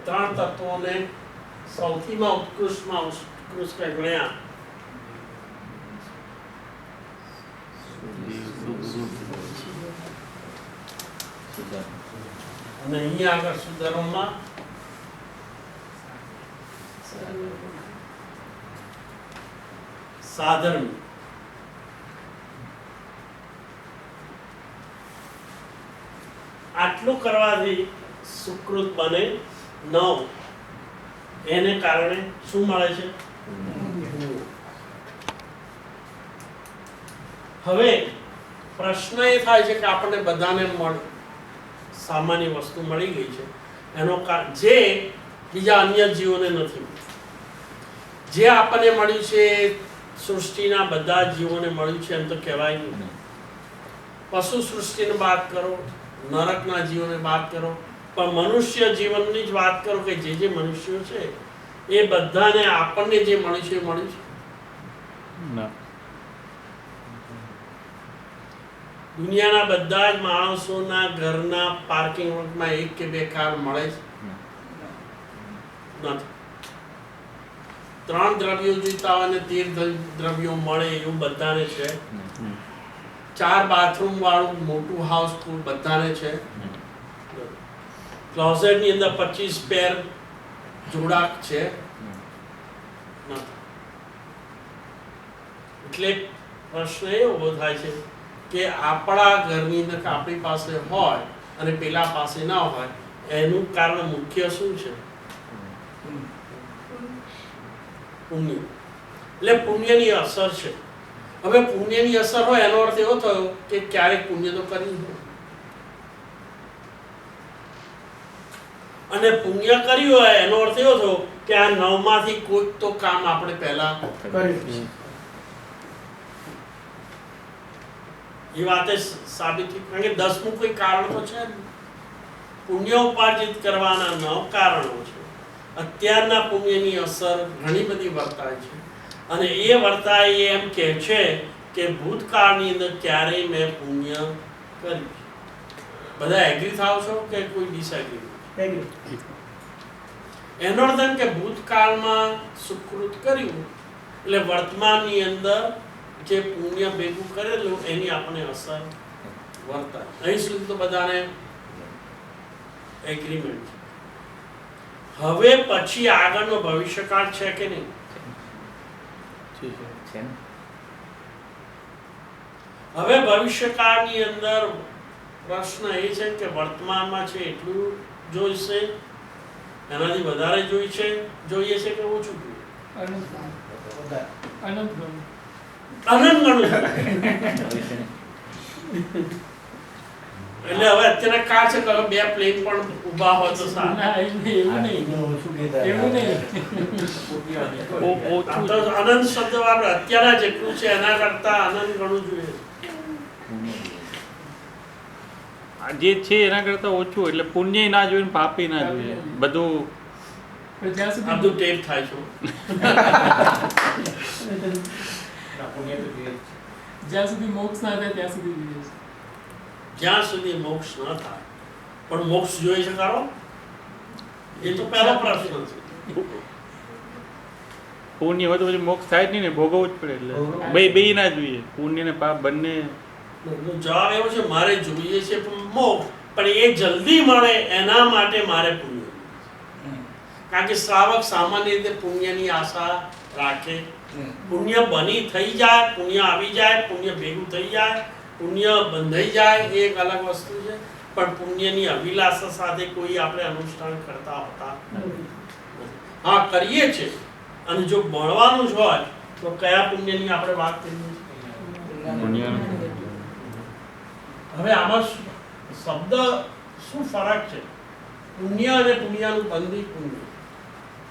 S2: 3 તત્વોને સૌથીમાં ઉત્કૃષ્ટ ગણ્યા. અને અહીંયા આગળ સુધર્મમાં સાધર્મી. આટલું કરવાથી સુકૃત બને 9. એને કારણે શું મળે છે? હવે પ્રશ્ન એ થાય છે કે આપણને બધાને સામાન્ય વસ્તુ મળી ગઈ છે, એનો જે બીજા અન્ય જીવોને નથી મળ્યું. જે આપણને મળ્યું છે સૃષ્ટિના બધા જીવોને મળ્યું છે એમ તો કહેવાય નહીં. પશુ સૃષ્ટિને બાદ કરો, નરકના જીવોને બાદ કરો, પણ મનુષ્ય જીવનની જ વાત કરો કે જે મનુષ્યો છે એ બધાને આપણને જે મળ્યું છે એ મળ્યું છે.
S1: ના.
S2: દુનિયાના બધા જ માણસોના ઘરના પાર્કિંગ લોટમાં 1 કે 2 કાર મળે છે? નથી. 3 દ્રવ્યો જોઈતા હોય ને 13 દ્રવ્યો મળે એવું બધાને છે. 4 બાથરૂમ વાળું મોટું હાઉસફુલ બધાને છે. ક્લોઝેટ ની અંદર 25 પેર જોડાક છે? નથી. એટલે પ્રશ્ન એ ઉભો થાય છે કે આપણા ઘરની અંદર આપણી પાસે હોય અને પેલા પાસે ના હોય, એનું કારણ મુખ્ય શું છે? પુણ્ય. એટલે પુણ્યની અસર છે. હવે પુણ્યની અસર હોય એનો અર્થ એવો થયો કે ક્યારેક પુણ્ય તો કર્યું હોય, અને પુણ્ય કર્યું હોય એનો અર્થ એવો થયો કે આ 9 માંથી કોઈક તો કામ આપણે પહેલા
S3: કર્યું.
S2: એ વાતે સાબિત થઈ. કારણ કે 10મું કોઈ કારણ તો છે નહીં. પુણ્ય ઉપાર્જિત કરવાના 9 કારણો છે. અત્યારના પુણ્યની અસર ઘણી બધી વર્તાય છે, અને એ વર્તાય એ એમ કહે છે કે ભૂતકાળની અંદર ક્યારેય મેં પુણ્ય કર્યું. બધા એગ્રી થાવ છો કે કોઈ ડિસએગ્રી? એનો અર્થ એમ કે ભૂતકાળમાં સુકૃત કર્યું એટલે વર્તમાનની અંદર જે પુણ્ય ભેગું કરેલું એની આપણને અસર વર્તાય. અહીં સુધી તો બધાને એગ્રીમેન્ટ છે. હવે પછી આગળનો ભવિષ્યકાળ છે કે નહીં?
S4: છે ને?
S2: હવે ભવિષ્યકાળની અંદર પ્રશ્ન એ છે કે વર્તમાનમાં છે એટલું જોઈશે, એનાથી વધારે જોઈએ છે કે ઓછું જોઈએ?
S3: અનંત
S2: અનંત ગણું.
S4: ભવિષ્યની
S2: એટલે હવે અત્યારે કા છે કે 2 પ્લેન પણ ઊભા હોય તો સારું.
S5: એવું નહીં.
S2: આમ તો અનંત શબ્દ વાપરે. અત્યારે જેટલું છે એના કરતા અનંત ગણું જોઈએ.
S1: આ જે છે એના કરતાં ઓછું, એટલે પુણ્ય ના જોઈએ ને પાપી ના જોઈએ. બધું
S3: જ્યાં સુધી
S2: બધું ટેપ થાય છે.
S3: જ્યાં સુધી મોક્ષ ના થાય ત્યાં સુધી જોઈએ છે.
S2: જ્યાં સુધી મોક્ષ ન થાય. પણ મોક્ષ જોઈ છે ખરો? એ તો પહેલો પ્રશ્ન છે.
S1: પુણ્ય હોય તો પછી મોક્ષ થાય જ નહીં ને, ભોગવવું જ પડે. એટલે બે ના જોઈએ, પુણ્ય ને પાપ બંને.
S2: જવાબ એવો છે મારે જોઈએ છે મોક્ષ, પણ એ જલ્દી મળે એના માટે મારે પુણ્ય. કારણ કે શ્રાવક સામાન્ય રીતે પુણ્યની આશા રાખે. પુણ્ય બની થઈ જાય, પુણ્ય આવી જાય, પુણ્ય ભેગું થઈ જાય, પુણ્ય બંધાઈ જાય, એ એક અલગ વસ્તુ છે. પણ પુણ્યની અભિલાષા સાથે કોઈ આપણે અનુષ્ઠાન કરતા હોતા નથી. હા, કરીએ છીએ, અને જો મળવાનું જ હોય તો કયા પુણ્યની આપણે વાત કરીએ છીએ? હવે આમાં શબ્દ શું ફરક છે? પુણ્ય અને પુણ્યનું બંધી પુણ્ય,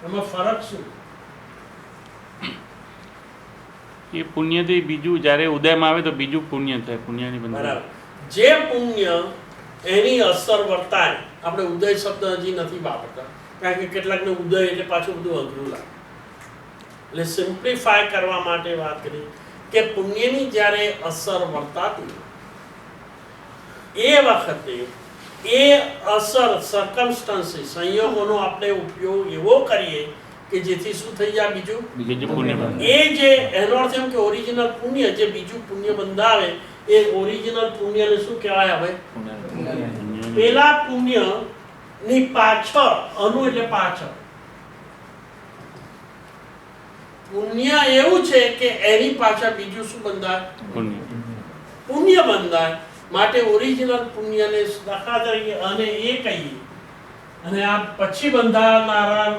S2: એમાં ફરક શું?
S1: એ પુણ્યથી બીજું જ્યારે ઉદયમાં આવે તો બીજું પુણ્ય થાય, પુણ્યની બંધ.
S2: બરાબર. જે પુણ્ય એની અસર વર્તાય, આપણે ઉદય શબ્દ હજી નથી વાપરતા કારણ કે કેટલાકને ઉદય એટલે પાછું બધું અઘરું લાગે, એટલે સિમ્પ્લિફાય કરવા માટે વાત કરી કે પુણ્યની જ્યારે અસર વર્તાતી એ વખતે એ અસર સર્કમસ્ટન્સીસ સંયોગોનો આપણે ઉપયોગ એવો કરીએ કે જેથી શું થઈ જાય બીજું
S1: બીજું પુણ્ય બંધ.
S2: એ જે એનો અર્થ એમ કે ઓરિજિનલ પુણ્ય જે બીજું પુણ્ય બંધાવે એ ઓરિજિનલ પુણ્યને શું કહેવાય? હવે પેલા પુણ્ય ની પાછળ અનુ એટલે પાછળ પુણ્ય એવું છે કે એની પાછળ બીજું શું બંધાય?
S1: પુણ્ય.
S2: પુણ્ય બંધાય. માટે ઓરિજિનલ પુણ્યને દાખલા તરીકે અને એ કહીએ અને આ પછી બંધાનારા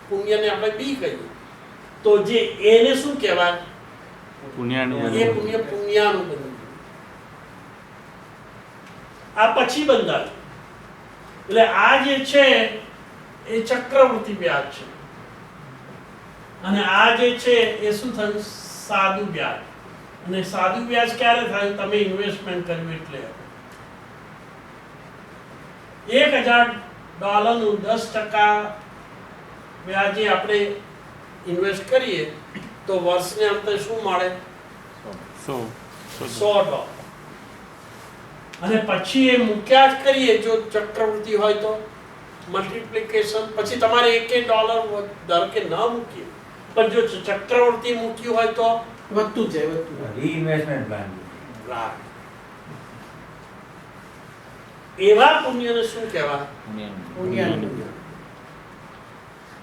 S2: પુણ્યને આપણે બી કહીએ તો જે એને શું કહેવાય?
S1: પુણ્યાનું
S2: એ
S1: બંધ.
S2: પુણ્ય પુણ્યાનું બંધાય. આ પછી બંધાય. એટલે આ જે છે એ ચક્રવૃત્તિ વ્યાજ છે અને આ જે છે એ શું થયું? સાદું વ્યાજ. અને સાદું વ્યાજ ક્યારે થાય? તમે ઇન્વેસ્ટમેન્ટ કર્યું એટલે. $1000 નું 10% વ્યાજે આપણે ઇન્વેસ્ટ કરીએ તો વર્ષને અંતે શું મળે? 100 $. અને પછી એ મૂક્યા જ કરીએ જો ચક્રવૃત્તિ હોય તો મલ્ટીપ્લિકેશન. પછી તમારે $1 દર કે ન મૂકીએ પણ જો ચક્રવૃત્તિ મૂક્યું હોય તો
S3: વધતું જાય, વધતું જાય.
S5: રીઇન્વેસ્ટમેન્ટ પ્લાન.
S2: એવા પુણ્યને શું કહેવાય?
S3: પુણ્યાનું.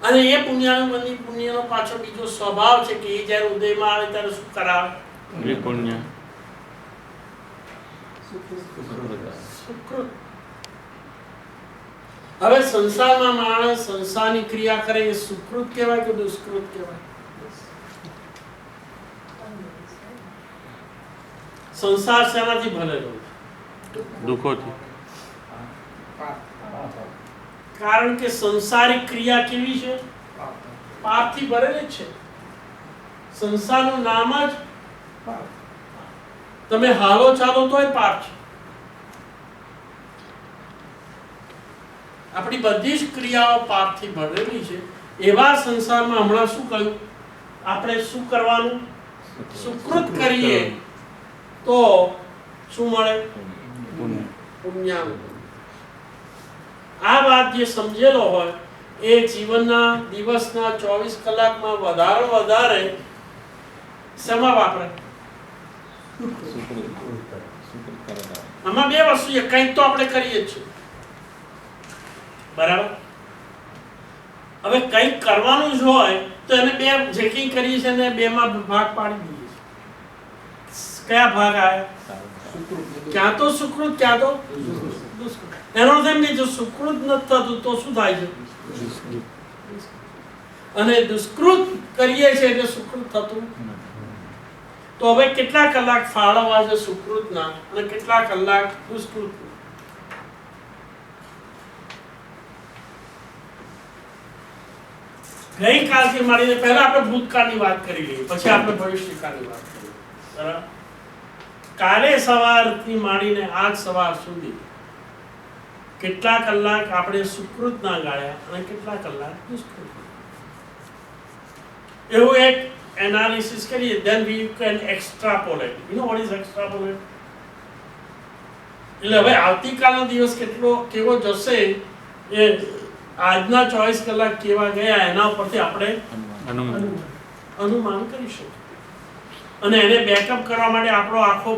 S2: અને એ પુણ્યનો પાછો બીજો સ્વભાવ છે કે એ જ્યારે ઉદયમાં આવે ત્યારે શું કરાવે?
S1: એ પુણ્ય.
S2: સુકૃત. હવે સંસારમાં માણસ સંસારની ક્રિયા કરે એ સુકૃત કહેવાય કે દુષ્કૃત કહેવાય? સંસાર શેનાથી ભરેલો?
S1: દુઃખોથી.
S2: કારણ કે સંસારિક ક્રિયા કેવી છે? પાપથી ભરેલી છે. સંસારનું નામ જ પાપ. તમે હાલો ચાલો તોય પાપ છે. આપણી બધી જ ક્રિયાઓ પાપથી ભરેલી છે. એવા સંસારમાં હમણાં શું કહ્યું? આપણે શું કરવાનું? સુકૃત કરીએ તો શું મળે? પુણ્ય. આ વાત જે સમજેલો હોય એ જીવનના દિવસના 24 કલાકમાં વધારે શેમાં વાપરે? આમાં બે વસ્તુ છે. કંઈક તો આપણે કરીએ જ છીએ, બરાબર? હવે કંઈક કરવાનું જ હોય તો એને બે જે કંઈ કરીએ છીએ એને બેમાં ભાગ પાડી દઈએ છીએ. કયા ભાગ આવ્યા? ક્યાં તો સુકૃત ક્યાં તો દુષ્કૃત. એનો અર્થ એમ કે જો સુકૃત નથી થતું તો શું થાય છે? અને દુષ્કૃત કરીએ છીએ એટલે સુકૃત થતું. તો હવે કેટલા કલાક ફાળવવા છે સુકૃતના અને કેટલા કલાક દુષ્કૃતના? ગઈકાલથી માંડીને પહેલા આપણે ભૂતકાળની વાત કરી લઈએ, પછી આપણે ભવિષ્યકાળની વાત કરીએ. બરાબર? કાલે સવારથી માંડીને આજ સવાર સુધી કેટલા કલાક આપણે સુકૃતના ગાળ્યા અને કેટલા કલાક દુષ્કૃત? એવું એક એનાલિસિસ કરીએ. then we can extrapolate. You know what is extrapolate? એટલે હવે આવતીકાલનો દિવસ કેવો જશે એ આજના 24 કલાક કેવા ગયા એના ઉપરથી આપણે અનુમાન કરી શકીએ. અને એને બેકઅપ કરવા માટે આપણો આખો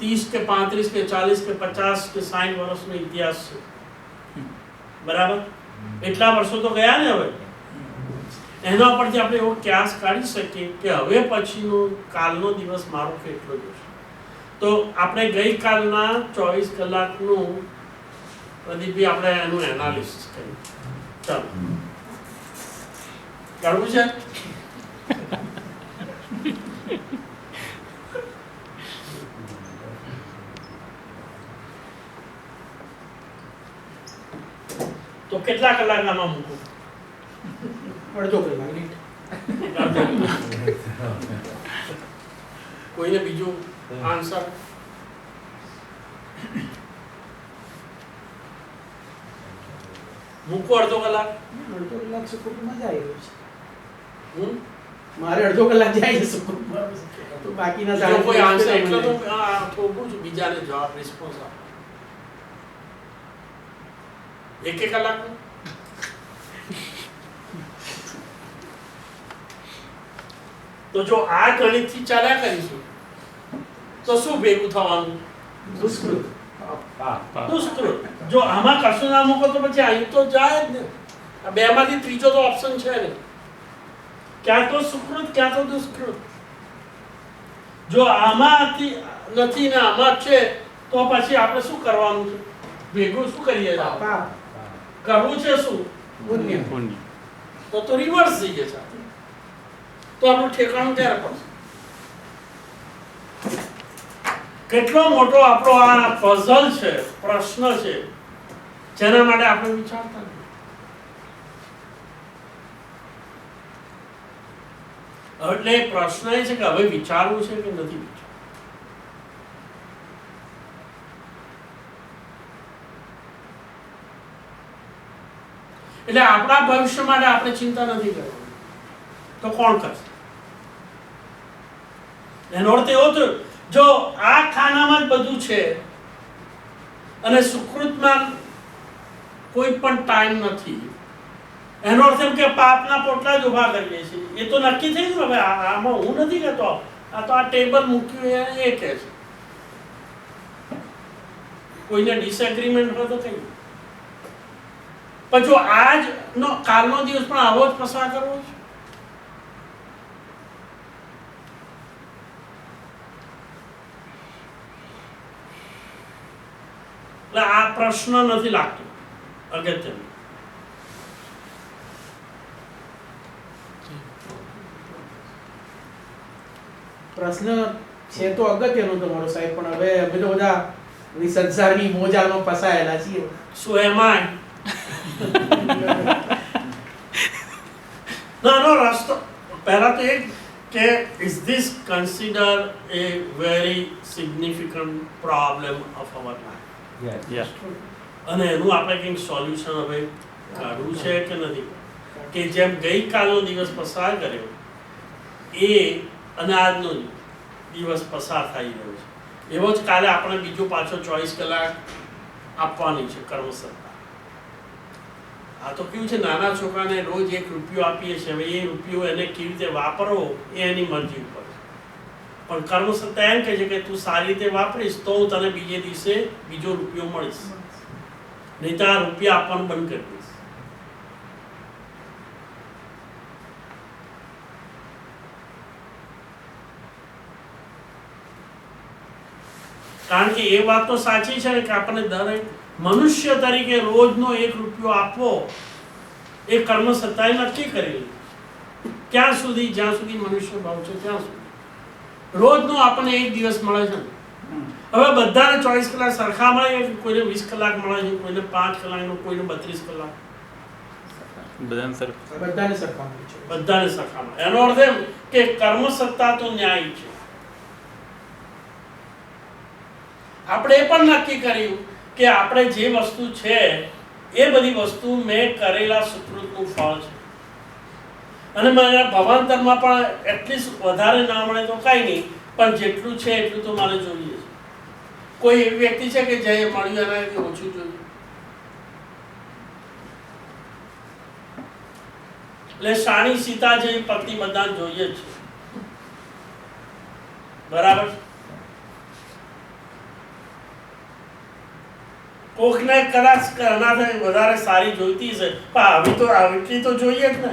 S2: 30 કે 35 કે 40 કે 50 કે 60 વર્ષનો ઇતિહાસ છે, બરાબર? એટલા વર્ષો તો ગયા ને. હવે એના પરથી આપણે એવો ક્યાસ કાઢી શકીએ કે હવે પછીનો કાલનો દિવસ મારો કેટલો જશે. તો આપણે ગઈકાલના 24 કલાકનું પ્રદીપભાઈ આપણે એનું એનાલિસિસ કર્યું. ચાલો કરવું છે? તો કેટલા કલાક આમાં મૂકું?
S3: અડધો કલાક.
S2: કોઈને બીજું આન્સર? મૂકો અડધો કલાક.
S3: અડધો કલાક સુકૂનમાં જાય એવું છે.
S2: હમ?
S3: મારે અડધો કલાક જાય છે સુકૂનમાં. તો બાકીના
S2: બીજો કોઈ આન્સર?
S3: મને-
S2: એટલે તો આ થોડું જ બીજાને જવાબ રિસ્પોન્સ આપો. એક કલાક. તો જો આ ગણિતથી ચાલ્યા કરીશું તો શું ભેગું થવાનું?
S3: દુષ્કૃત.
S2: દુષ્કૃત. જો આમાં કશું ના મૂકો તો પછી અહીં તો જાય જ ને. આ બેમાંથી ત્રીજો તો ઓપ્શન છે ને. ક્યાં તો સુકૃત ક્યાં તો દુષ્કૃત. જો આમાં નથી ને આમાં છે તો પછી આપણે શું કરવાનું છે? ભેગું શું કરીએ?
S3: પાપ.
S2: કરવું છે શું?
S3: પુણ્ય.
S1: પુણ્ય.
S2: તો રિવર્સ થઈ જશે. તો આપણું ઠેકાણું ક્યારે પડશે? કેટલો મોટો આપણો આ પઝલ છે, પ્રશ્ન છે, જેના માટે આપણે વિચારતા નથી. એટલે પ્રશ્ન એ છે કે હવે વિચારવું છે કે નથી વિચારવું. એટલે આપણા ભવિષ્ય માટે આપણે ચિંતા નથી કરવાની તો કોણ કરશે? એનો અર્થ એવો થયો, જો આ ખાનામાં જ બધું છે અને સુકૃતમાં કોઈ પણ ટાઈમ નથી, એનો અર્થ એમ કે પાપના પોટલા જ ઉભા કરીએ છીએ. એ તો નક્કી થઈ ગયું. હવે આમાં હું નથી કહેતો, આ તો આ ટેબલ મૂક્યું એ કહે છે. કોઈને ડિસએગ્રીમેન્ટ હોય તો કઈ, પણ જો આજ નો કાલનો દિવસ પણ આવો જ પસાર કરવો છે. એટલે આ પ્રશ્ન નથી લાગતો અગત્યનો.
S3: પ્રશ્ન છે તો અગત્યનો તમારો સાહેબ, પણ હવે અમે તો બધા સંસારની મોજામાં ફસાયેલા છીએ.
S2: So am I. No, રસ્તો પહેલા તો એક કે is this considered a very significant problem of our life?
S1: Yeah.
S2: અને એનું આપણે કંઈક સોલ્યુશન હવે કાઢવું છે કે નથી? કે જેમ ગઈકાલનો દિવસ પસાર કર્યો એ અને આજનો દિવસ પસાર થઈ રહ્યો છે, એવો જ કાલે આપણે બીજો પાછો 24 કલાક આપવાની છે કર્મસત્તા. આ તો કેવું છે, નાના છોકરાને રોજ 1 રૂપિયો આપીએ છીએ. હવે એ રૂપિયો એને કેવી રીતે વાપરવો એ એની મરજી ઉપર છે. પણ કર્મસત્તા એમ કહે છે કે તું સારી રીતે વાપરીશ તો હું તને બીજે દિવસે બીજો રૂપિયો મળીશ, નહીં તો આ રૂપિયા આપવાનું બંધ કરી દઈશ. કારણ કે એ વાત તો સાચી છે ને કે આપણને દરેક મનુષ્ય તરીકે રોજનો 1 રૂપિયો આપવો એ કર્મસત્તાએ નક્કી કરેલું. ક્યાં સુધી? જ્યાં સુધી મનુષ્ય ભાવ છે ત્યાં સુધી. રોજનો આપણને 1 દિવસ મળે છે. હવે બધાને 24 કલાક સરખા મળે છે? કોઈને 20 કલાક મળે છે, કોઈને 5 કલાકનો, કોઈને 32 કલાક.
S1: બધાને સર
S3: બધાને સરખામણી છે.
S2: બધાને સરખા મળે. એનો અર્થ એમ કે કર્મસત્તા તો ન્યાય છે. આપણે એ પણ નક્કી કર્યું કે આપણે જે વસ્તુ છે એ બધી વસ્તુ મેં કરેલા સુકૃતનું ફળ છે. અને મારા ભવાંતરમાં પણ એટલીસ્ટ વધારે ના મળે તો કાંઈ નહીં, પણ જેટલું છે એટલું તો મારે જોઈએ છે. કોઈ એવી વ્યક્તિ છે કે જે મળ્યું એનાથી ઓછું જોઈએ? એટલે શાણી સીતા જેવી પત્ની બધાને જોઈએ જ છે. બરાબર. કોકને કદાચ આનાથી વધારે સારી જોઈતી છે, પણ આવી તો આટલી તો જોઈએ જ ને.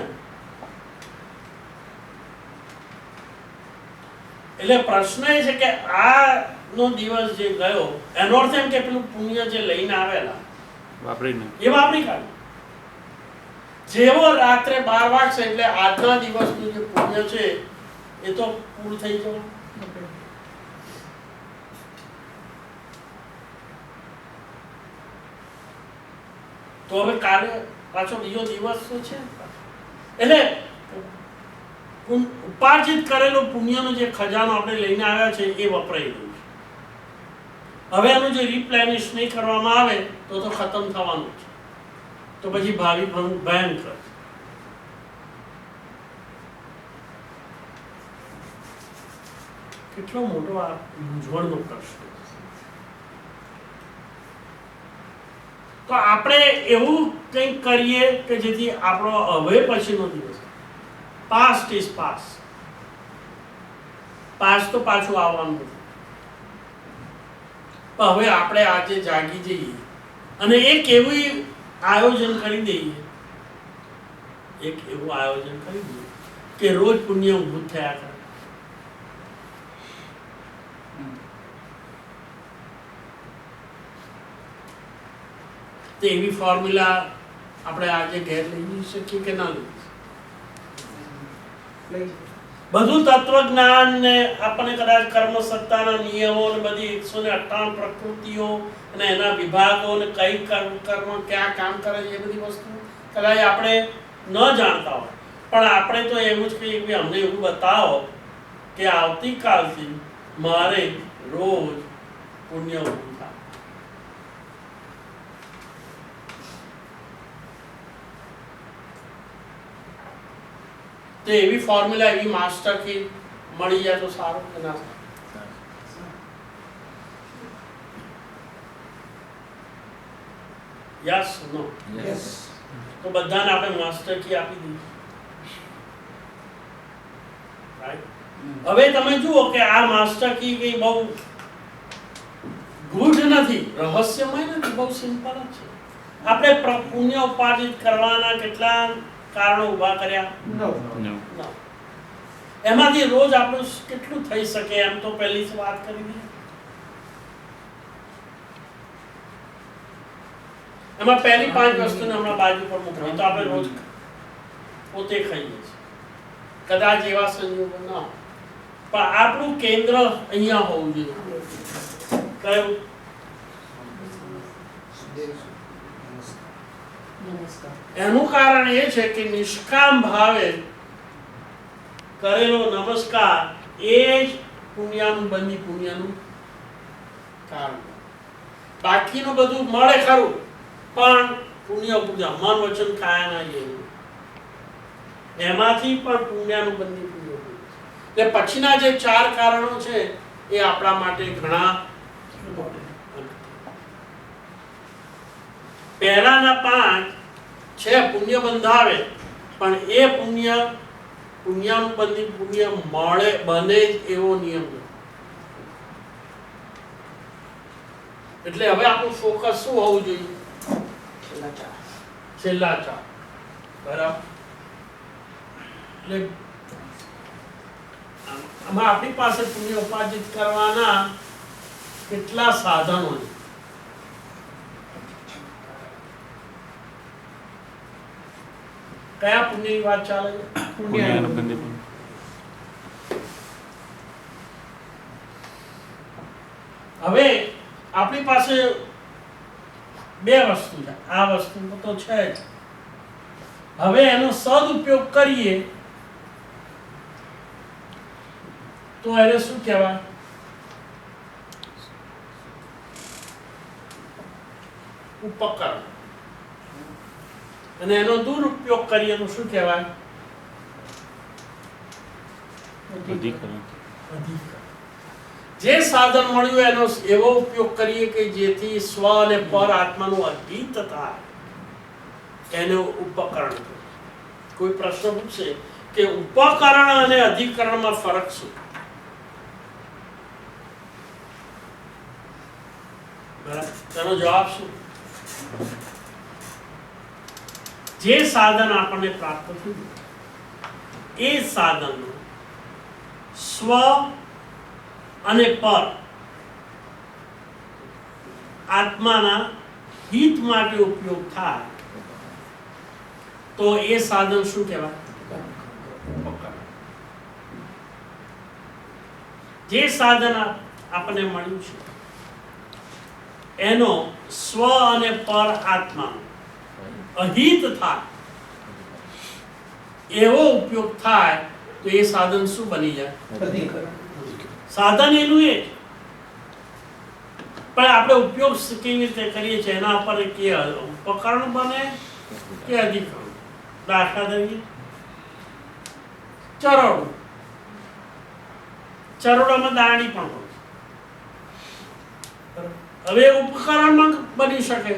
S2: એટલે પ્રશ્ન એ છે કે આ નો દિવસ જે ગયો એનો અર્થ એમ કે પેલું પુણ્ય જે લઈને આવેલા
S1: વાપરીને
S2: એ વાપરી કાઢ્યું. જેવો રાત્રે 12 વાગશે એટલે આજના દિવસનું જે પુણ્ય છે એ તો પૂરું થઈ જવું. તો હવે કાલે પાછો બીજો દિવસ છે. એટલે ઉપાર્જિત કરેલો પુણ્યનો જે ખજાનો આપણે લઈને આવ્યા છે એ વપરાઈ ગયું છે. હવે એનું જે રિપ્લેનિશ નહીં કરવામાં આવે તો ખતમ થવાનું છે. તો પછી ભાવિ ભયંકર. કેટલો મોટો આ મૂંઝવણનો પ્રશ્ન. તો આપણે એવું કંઈક કરીએ કે જેથી આપણો હવે પછીનો દિવસ, પાસ્ટ ઇઝ પાસ્ટ, પાસ્ટ તો પાછું આવવાનું નથી. પણ હવે આપણે આજે જાગી જઈએ અને એક એવું આયોજન કરી દઈએ, એક એવું આયોજન કરી દઈએ કે રોજ પુણ્ય ઊભું થયા કરે. તો એવી ફોર્મ્યુલા આપણે આજે ઘેર લઈ જઈ શકીએ કે ના લઈ? બધું તત્વજ્ઞાન ને આપણને કદાચ કર્મ સત્તાના નિયમો ને બધી 158 પ્રકૃતિઓ અને એના વિભાગો ને કઈ કર્મ ક્યાં કામ કરે છે એ બધી વસ્તુ કદાચ આપણે ન જાણતા હોય, પણ આપણે તો એવું જ કહીએ કે અમને એવું બતાવો કે આવતીકાલથી મારે રોજ પુણ્ય ઊભું થાય. તો એવી ફોર્મ્યુલા, એવી માસ્ટર કી મળી જાય તો સારું કે ના સારું? Yes no? તો બધાને આપણે માસ્ટર કી આપી દીધી. હવે તમે જુઓ કે આ માસ્ટર કી કઈ બહુ ગૂઢ નથી, રહસ્યમય નથી, બહુ સિમ્પલ જ છે. આપણે પુણ્ય ઉપાર્જિત કરવાના કેટલા કારણો ઉભા કર્યા? એમાંથી રોજ આપણું કેટલું થઈ શકે એમ તો પહેલી જ વાત કરી દીધી. એમાં પહેલી 5 વસ્તુને હમણાં બાજુ પર મૂકવી તો આપણે રોજ પોતે ખાઈએ છીએ. કદાચ એવા સંજોગો ના હોય, પણ આપણું કેન્દ્ર અહીંયા હોવું જોઈએ. કયું? એનું કારણ એ છે કે નિષ્કામ ભાવે કરેલો નમસ્કાર એ જ પુણ્યનું બંધી પુણ્યનું કારણ. બાકીનું બધું મળે ખરું, પણ પુણ્ય પૂજા મન વચન કાયા ના જેવું એમાંથી પણ પુણ્યનું બંધી પુણ્ય. એટલે પછીના જે 4 કારણો છે એ આપણા માટે ઘણા. પહેલાના 5 છે પુણ્ય બંધાવે, પણ એ પુણ્યનું બંધી પુણ્ય મળે બને જ એવો નિયમ નથી. એટલે હવે આપણું ફોકસ શું હોવું જોઈએ? છેલ્લા 4. બરાબર. એટલે આમાં આપણી પાસે પુણ્ય ઉપાર્જિત કરવાના કેટલા સાધનો છે. કયા પુણ્યની વાત ચાલે છે?
S1: પુણ્યનું બંધી પુણ્ય.
S2: હવે આપણી પાસે 2 વસ્તુ છે. આ વસ્તુ તો છે જ. હવે એનો સદુપયોગ કરીએ તો એને શું કહેવાય? ઉપકરણ. અને એનો દુરુપયોગ કરીએ તો શું કહેવાય?
S1: અધિકરણ.
S2: જે સાધન મળ્યું એનો એવો ઉપયોગ કરીએ કે જેથી સ્વ અને પર આત્માનું અહિત થાય, એનો ઉપકરણ. કોઈ પ્રશ્ન પૂછશે કે ઉપકરણ અને અધિકરણમાં ફરક શું? બરાબર, તેનો જવાબ શું? જે સાધન આપણને પ્રાપ્ત થયું એ સાધનનો સ્વ અને પર આત્માના હિત માટે ઉપયોગ થાય તો એ સાધન શું કહેવાય? જે સાધન આપણને મળ્યું છે એનો સ્વ અને પર આત્મા અહિત થાય એવો ઉપયોગ થાય તો એ સાધન શું બની જાય?
S3: અધિકરણ.
S2: સાધન એનું એ જ. પણ આપણે ઉપયોગ કેવી રીતે કરીએ છીએ એના પર કે ઉપકરણ બને કે અધિકરણ. દાખલા તરીકે ચરોડું, ચરોડામાં દાણી પણ હોય. હવે ઉપકરણમાં બની શકે.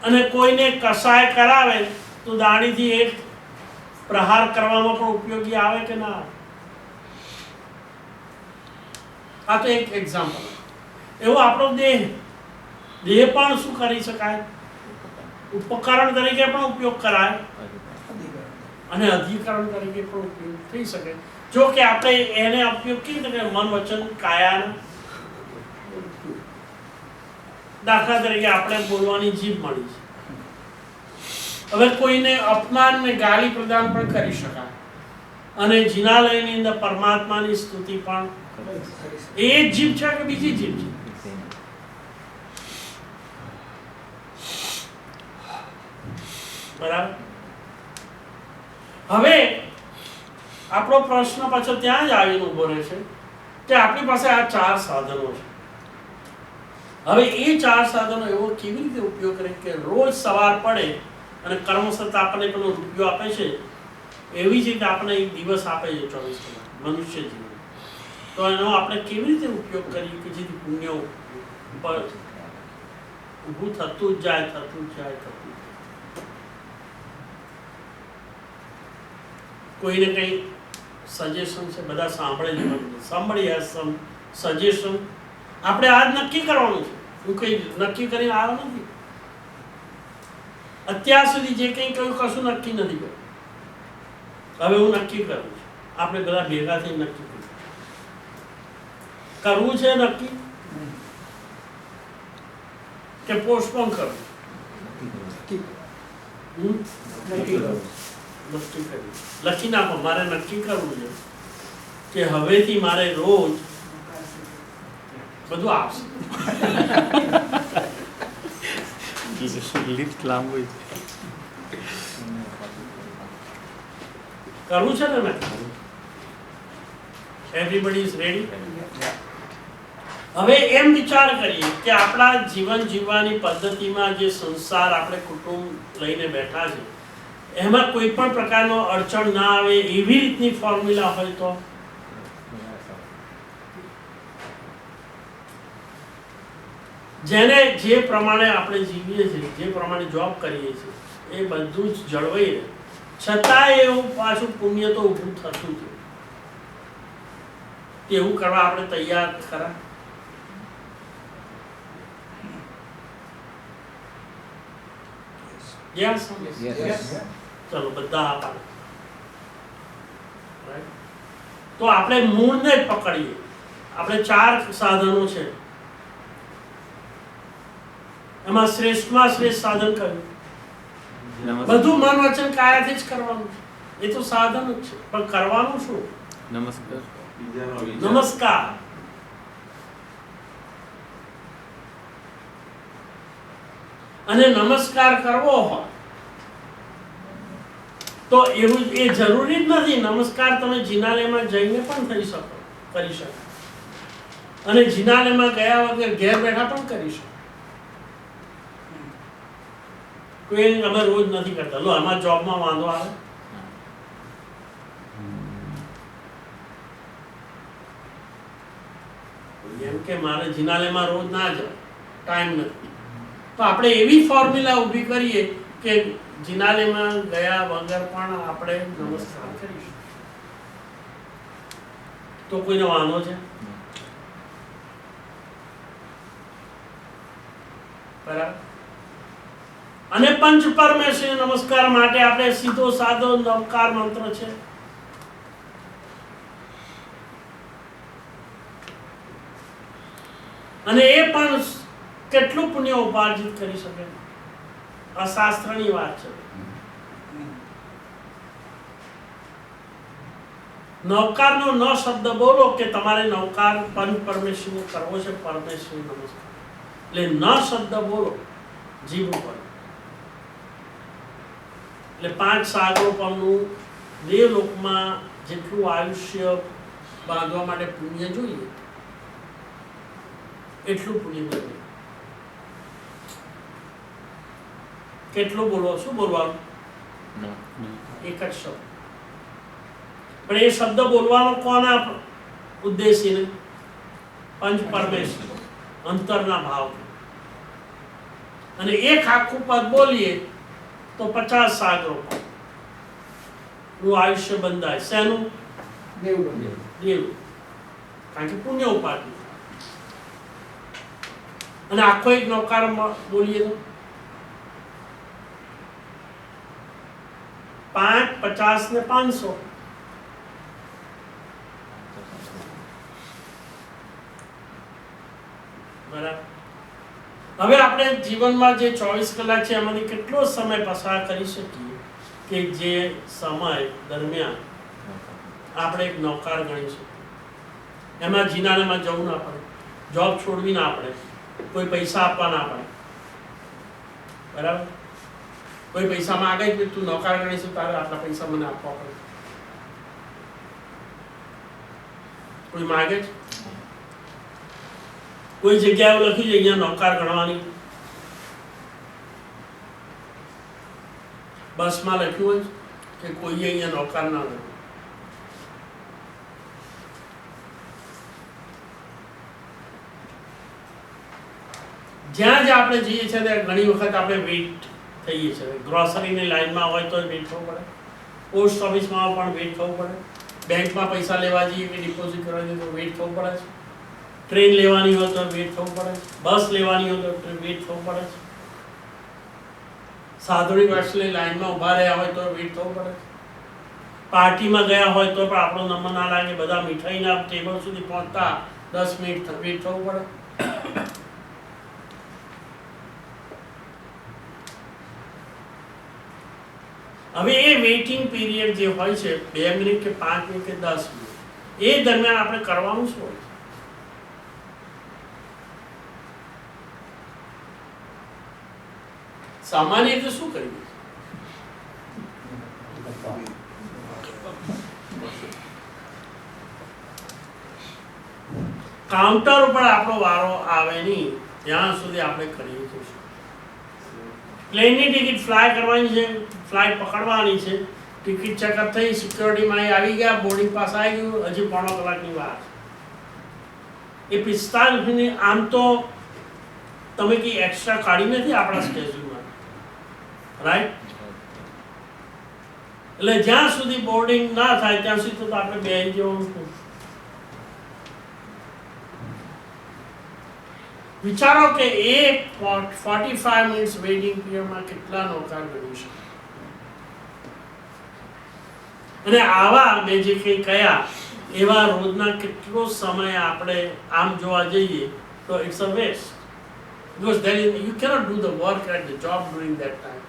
S2: અને કોઈને કસાય કરાવે તો દાણીથી એક પ્રહાર કરવામાં પણ ઉપયોગી આવે કે ના આવે? આ તો એક એક્ઝામ્પલ. એવો આપણો દેહ પણ શું કરી શકાય? ઉપકરણ તરીકે પણ ઉપયોગ કરાય અને અધિકરણ તરીકે પણ ઉપયોગ થઈ શકે. જો કે આપણે એને ઉપયોગ કેવી રીતે મન વચન કાયાના. દાખલા તરીકે આપણે બોલવાની જીભ મળી છે. હવે કોઈને અપમાન ને ગાલી પ્રદાન પણ કરી શકાય અને જિનાલયની અંદર પરમાત્માની સ્તુતિ પણ. એ જ જીભ છે કે બીજી જીભ છે? બરાબર. હવે આપણો પ્રશ્ન પાછો ત્યાં જ આવીને ઉભો રહે છે કે આપણી પાસે આ 4 સાધનો છે. હવે એ 4 સાધનો એવો કેવી રીતે ઉપયોગ કરે કે રોજ સવાર પડે અને કર્મસત્તા આપણને પેલો રૂપિયો આપે છે એવી જ રીતે આપણને એક દિવસ આપે છે 24 કલાક મનુષ્ય જીવન. તો એનો આપણે કેવી રીતે ઉપયોગ કરીએ કે જેથી પુણ્ય ઉપર ઊભું થતું જ જાય, થતું જ જાય, થતું જ જાય. કોઈને કંઈ સજેશન છે? બધા સાંભળે છે, સાંભળીએ સજેશન. આપણે આજ નક્કી કરવાનું છે. હું કંઈ નક્કી કરીને આવ્યો નથી. અત્યાર સુધી જે કંઈ કહ્યું કશું નક્કી નથી કર્યું. હવે હું નક્કી કરું છું. આપણે બધા ભેગા થઈને નક્કી કર્યું. કરવું છે નક્કી કે પોસ્ટપોન કરવું? નક્કી કર્યું. લખી નાખો. મારે નક્કી કરવું છે કે હવેથી મારે રોજ બધું આપશે.
S1: લિસ્ટ લાંબુ છે.
S2: કરવું છે ને? Everybody is ready? હવે એમ વિચાર કરીએ કે આપણા જીવન જીવવાની પદ્ધતિમાં જે સંસાર આપણે કુટુંબ લઈને બેઠા છે એમાં કોઈ પણ પ્રકારનો અડચણ ના આવે એવી રીતની ફોર્મ્યુલા હોય તો જેને જે પ્રમાણે આપણે જીવીએ છીએ, જે પ્રમાણે જોબ કરીએ છીએ એ બધું જ જળવાઈ રહે, છતાંય એવું પાછું પુણ્ય તો ઊભું થતું છે. એવું કરવા આપણે તૈયાર ખરા? Yes? ચલો બધા આ પાડો. Right? તો આપણે મૂળને જ પકડીએ. આપણે 4 સાધનો છે. એમાં શ્રેષ્ઠમાં શ્રેષ્ઠ સાધન કયું? બધું મન વચન કાયાથી જ કરવાનું છે. એ તો સાધન જ છે, પણ કરવાનું શું?
S1: નમસ્કાર.
S2: નમસ્કાર. અને નમસ્કાર કરવો હોય તો એવું એ જરૂરી જ નથી. નમસ્કાર તમે જિનાલયમાં જઈને પણ કરી શકો. અને જિનાલયમાં ગયા વગર ઘેર બેઠા પણ કરી શકો. કોઈ અમે રોજ નથી કરતા. લો આમાં જોબમાં વાંધો આવે? એમ કે મારે જિનાલયમાં રોજ ના જવાય, ટાઈમ નથી. તો આપણે એવી ફોર્મ્યુલા ઊભી કરીએ કે જિનાલયમાં ગયા વગર પણ આપણે નમસ્કાર કરીશું. તો કોઈને વાંધો છે? બરાબર. અને પંચ પરમેશ્વર નમસ્કાર માટે આપણે સીધો સાદો નવકાર મંત્ર છે. અને એ પણ કેટલું પુણ્ય ઉપાર્જિત કરી શકે? આ શાસ્ત્રની વાત છે. નવકારનો ન શબ્દ બોલો કે તમારે નવકાર પંચ પરમેશ્વરને કરવો છે, પરમેશ્વર નમસ્કાર. એટલે ન શબ્દ બોલો જીભ ઉપર. એટલે 5 સાગરો પરનું દેવલોકમાં જેટલું આયુષ્ય બાંધવા માટે પુણ્ય જોઈએ એટલું પુણ્ય નથી. કેટલું બોલવો, શું બોલવાનું? એક જ શબ્દ. પણ એ શબ્દ બોલવાનો કોના ઉદ્દેશીને? પંચ પરમેશ્વર, અંતરના ભાવ. અને એક આખું પદ બોલીએ તો 50 સાગરો નું આયુષ્ય બંધાય. શેનું? દેવ. કારણ કે પુણ્ય ઉપાધિ. અને આખો એક નૌકાર બોલીએ તો 5, 50 ને 500. બરાબર. હવે આપણે જીવનમાં જે 24 કલાક છે એમાંથી કેટલો સમય પસાર કરી શકીએ કે જે સમય દરમિયાન આપણે એક નૌકાર ગણી શકીએ. એમાં જીનાનામાં જવું ના પડે, જોબ છોડવી ના પડે, કોઈ પૈસા આપવા ના પડે. બરાબર. કોઈ પૈસા માંગે જ તું નૌકાર ગણીશું તારે આટલા પૈસા મને આપવા પડે. કોઈ માગે જ? કોઈ જગ્યાએ લખ્યું છે અહીંયા નૌકાર ગણવાની? બસમાં લખ્યું હોય કે કોઈએ અહીંયા નૌકાર ના ગણવું. જ્યાં જ્યાં આપણે જઈએ છીએ ત્યાં ઘણી વખત આપણે વેઇટ થઈએ છીએ. ગ્રોસરીની લાઈનમાં હોય તો વેઇટ થવું પડે, પોસ્ટ ઓફિસમાં પણ વેઇટ થવું પડે, બેંકમાં પૈસા લેવા જઈએ કે ડિપોઝિટ કરવા જઈએ તો વેઇટ થવું પડે છે, ટ્રેન લેવાની હોય તો વેઇટ થવું પડે છે, બસ લેવાની હોય તો વેઇટ થવું પડે છે, સાધુની વાસની લાઈનમાં ઊભા રહ્યા હોય તો વેઇટ થવું પડે છે, પાર્ટીમાં ગયા હોય તો પણ આપણો નંબર ના લાગે, બધા મીઠાઈના ટેબલ સુધી પહોંચતા 10 મિનિટ વેઇટ થવું પડે. હવે એ વેઇટિંગ પીરિયડ જે હોય છે 2 મિનિટ કે 5 મિનિટ કે 10 મિનિટ, એ દરમિયાન આપણે કરવાનું શું હોય? સામાન્ય રીતે શું કરીએ? કાઉન્ટર ઉપર આપણો વારો આવે નહીં ત્યાં સુધી આપણે કરીએ તો શું? પ્લેનની ટિકિટ ફ્લાય કરવાની છે, ફ્લાઇટ પકડવાની છે, ટિકિટ ચેકઅપ થઈ, સિક્યોરિટીમાં આવી ગયા, બોર્ડિંગ પાસ આવી ગયું, હજી 1.5 કલાકની વાર. એ 45 મિનિટ આમ તો તમે કંઈ એક્સ્ટ્રા કાઢી નથી આપણા સ્કેડ્યુલમાં, રાઈટ? એટલે જ્યાં સુધી બોર્ડિંગ ના થાય ત્યાં સુધી તો આપણે બેસી જવાનું. વિચારો કે એ 45 મિનિટ્સ વેઇટિંગ પીરિયડમાં કેટલા નૌકાર ગણી શકે. અને આવા મેં જે કંઈ કહ્યા એવા રોજના કેટલો સમય આપણે આમ જોવા જઈએ તો it's a waste, because then you cannot do the work at the job during that time.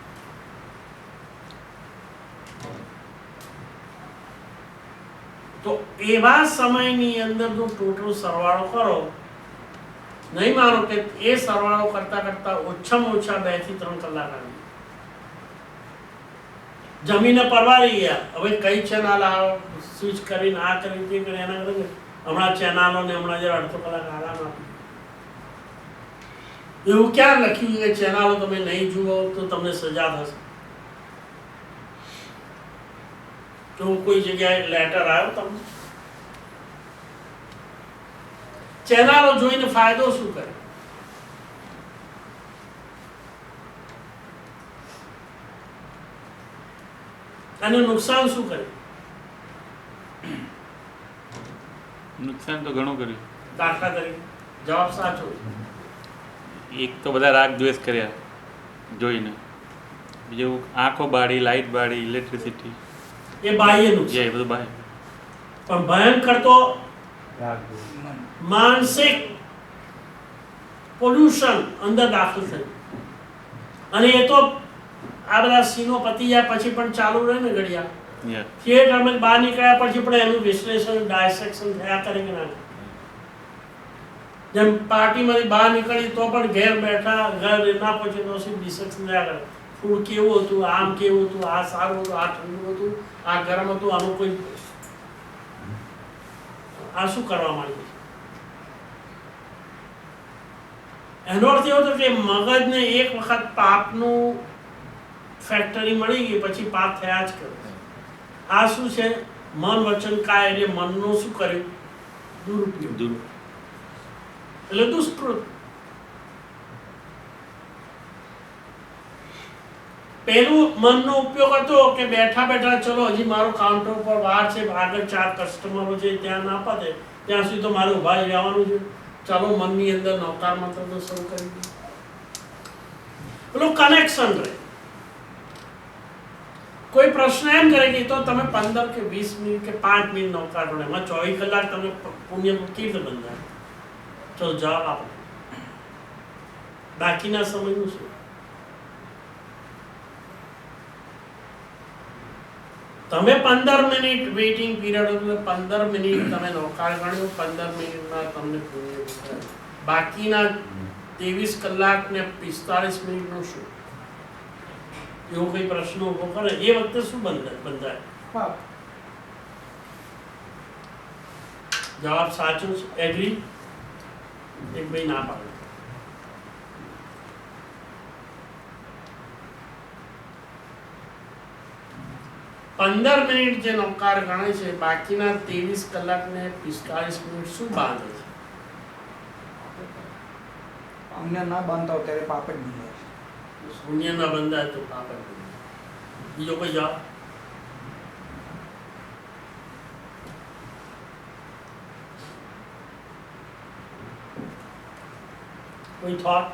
S2: તો એવા સમયની અંદર જો ટોટલ સરવાળો કરો, નહીં માનો કે એ સરવાળો કરતા કરતા ઓછામાં ઓછા 2 થી 3 કલાક આવી જમીને પરવારી ગયા. હવે કઈ ચેનલ સ્વિચ કરીને આ કરી તે કરી એના કરે હમણાં ચેનલોને હમણાં જરા અડધો કલાક આરામ આપી. એવું ક્યાં લખ્યું કે ચેનલો તમે નહીં જુઓ તો તમને સજા થશે? તો કોઈ જગ્યાએ લેટર આવ્યો તમને? ચેનલો જોઈને ફાયદો શું કરે? અને નુકસાન શું કરે?
S1: નુકસાન તો ઘણું કર્યું.
S2: દાખલા તરીકે જવાબ સાચો.
S1: એક તો બધા રાગ દ્વેષ કર્યા જોઈને, બીજું આંખો બાળી, લાઇટ બાળી, ઇલેક્ટ્રિસિટી,
S2: એ બાહ્ય નુકસાન.
S1: એ બધું બાય.
S2: પણ ભયંકર તો માનસિક પોલ્યુશન અંદર દાખલ થયું. અને એ તો આ બધા સીનો પતી જાય પછી પણ ચાલુ રહે ને ઘડિયા. થિયેટરમાં બહાર નીકળ્યા પછી પણ એનું વિશ્લેષણ, ડાયસેક્શન થયા કરે કે ના? જેમ પાર્ટીમાંથી બહાર નીકળી તો પણ ઘેર બેઠા, ઘર ના પહોંચે તો ડિસેક્શન થયા કરે, ફૂડ કેવું હતું, આમ કેવું હતું, આ સારું હતું, આ ઠંડુ હતું, આ ગરમ હતું, આનું કોઈ આ શું કરવા માંગે છે? એનો અર્થ એવો હતો કે મગજને એક વખત પાપનું ફેક્ટરી મળી ગઈ પછી પાપ થયા જ કરે. આ શું છે? મન વચન કાય, એટલે મનનું શું કર્યું? દુરુપયોગ, એટલે દુષ્કૃત. પેલું મનનો ઉપયોગ હતો કે બેઠા બેઠા ચલો હજી મારો કાઉન્ટર ઉપર વાર છે, આગળ 4 કસ્ટમરો છે, ત્યાં ના પતે ત્યાં સુધી તો મારે ઉભા રહેવાનું છે, ચાલો મનની અંદર નવકાર મંત્ર તો શરૂ કરી દે. પેલું કનેક્શન રહે. કોઈ પ્રશ્ન એમ કરે કે તો તમે 15 કે 20 મિનિટ કે 5 મિનિટ નવકાર ગણો, એમાં 24 કલાક તમને પુણ્ય કેવી રીતે બંધાય? ચલો જવાબ આપો. બાકીના સમયનું શું? તમે 15 મિનિટ વેઇટિંગ પીરિયડ એટલે 15 મિનિટ તમે નૌકાર ગણ્યો, 15 મિનિટમાં તમને પુણ્ય મળે. બાકીના 23 કલાક ને 45 મિનિટનું શું? એવો કોઈ પ્રશ્ન ઉભો કરે એ વખતે શું બંધાય?
S3: પાપ.
S2: જવાબ સાચો છે. એગ્રી? એક ભાઈ ના પાડે. પંદર મિનિટ જે નૌકાર ગણે છે, બાકીના 23 કલાક ને 45 મિનિટ શું બાંધે છે?
S6: અમને ના બાંધતા હોય ત્યારે પાપ જ બંધાય.
S2: શૂન્ય ના બંધાય તો પાપ જ બંધાય. બીજો કોઈ જવાબ? કોઈ થોટ?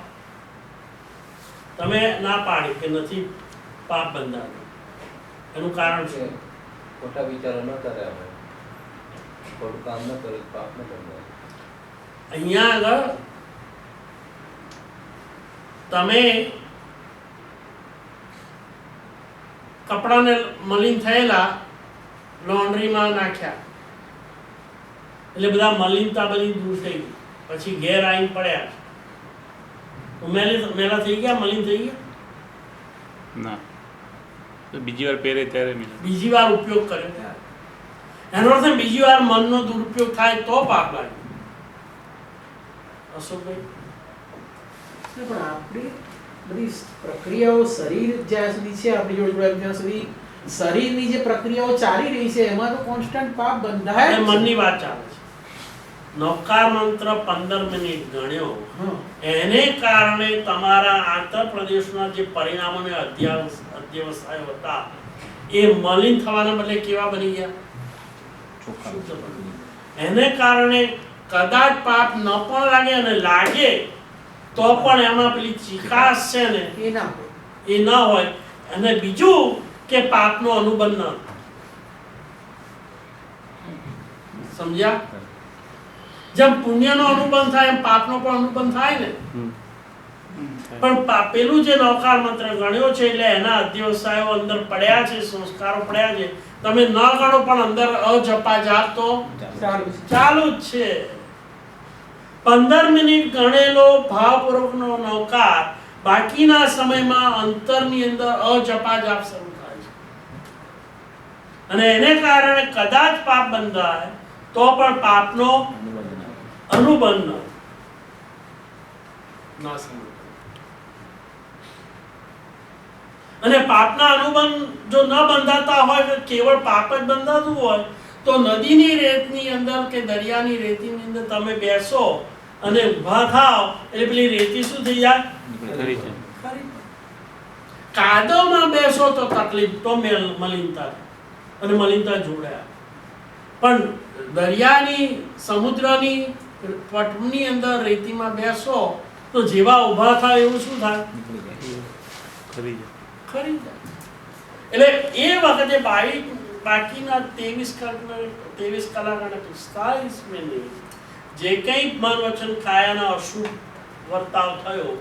S2: તમે ના પાડી કે નથી પાપ બંધાય, એનું કારણ છે
S4: ખોટા વિચારો ન કર્યા હોય, ખોટું કામ ન કર્યું, પાપ ન બંધાય.
S2: અહીંયા આગળ તમે કપડાને મલિન થયેલા લોન્ડ્રીમાં નાખ્યા એટલે બધા મલિનતા બધી દૂર થઈ ગઈ, પછી ઘેર આવીને પડ્યા તો મેલા થઈ ગયા, મલિન થઈ ગયા?
S1: ના, તો બીજી વાર પહેરે ત્યારે મિલે.
S2: બીજી વાર ઉપયોગ કર્યો ત્યારે. એનો અર્થ બીજી વાર મનનો દુરુપયોગ થાય તો પાપ લાગે. અશોકભાઈ?
S3: પણ આપણી બધી પ્રક્રિયાઓ શરીર જ્યાં સુધી છે આપણી જોડે ત્યાં સુધી શરીરની જે પ્રક્રિયાઓ ચાલી રહી છે એમાં તો કોન્સ્ટન્ટ પાપ બંધાય જ છે.
S2: મનની વાત ચાલે છે. નૌકાર મંત્ર 15 મિનિટ ગણ્યો,
S3: હા.
S2: એને કારણે તમારા આંતરપ્રદેશના જે પરિણામોને અધ્યવસાયો હતા એ મલિન થવાના બદલે કેવા બની ગયા?
S4: ચોખ્ખા.
S2: શુદ્ધ બની ગયા. એને કારણે કદાચ પાપ ન પણ લાગે, અને લાગે તો પણ એમાં પેલી ચિકાસ છે ને
S3: એ ના હોય.
S2: એ ન હોય. અને બીજું કે પાપનો અનુબંધ ન થાય. સમજ્યા? જેમ પુણ્યનો અનુબંધ થાય એમ પાપનો પણ અનુબંધ થાય ને. પણ પેલું જે નૌકાર મંત્ર ગણ્યો છે એટલે એના અધ્યવસાયો અંદર પડ્યા છે, સંસ્કારો પડ્યા છે. તમે ન ગણો પણ અંદર અજપા જાપ તો
S3: સારું છે.
S2: ચાલુ જ છે. 15 મિનિટ ગણેલો ભાવપૂર્વકનો નૌકાર બાકીના સમયમાં અંતરની અંદર અજપા જાપ શરૂ થાય છે, અને એને કારણે કદાચ પાપ બંધાય તો પણ પાપનો અનુબંધ ના સમજાય. અને પાપના અનુબંધ જો ન બંધાતા હોય તો કેવળ પાપ જ બંધાતું હોય તો નદીની રેતની અંદર કે દરિયાની રેતીની અંદર તમે બેસો અને ઊભા થાવ એટલે પેલી રેતી શું થઈ જાય?
S1: ખરી છે.
S2: કાદવમાં બેસો તો તકલીફ, તો મલિનતા અને મલિનતા જોડાયા. પણ દરિયાની સમુદ્રની પટની અંદર રેતીમાં બેસો તો જેવા ઊભા થાય એવું શું થાય?
S1: ખરી છે.
S2: ખરી જાય. એટલે એ વખતે બાકીના 23 કલાક અને 45 મિનિટ જે કંઈ મન વચન કાયાના અશુભ વર્તાવ થયો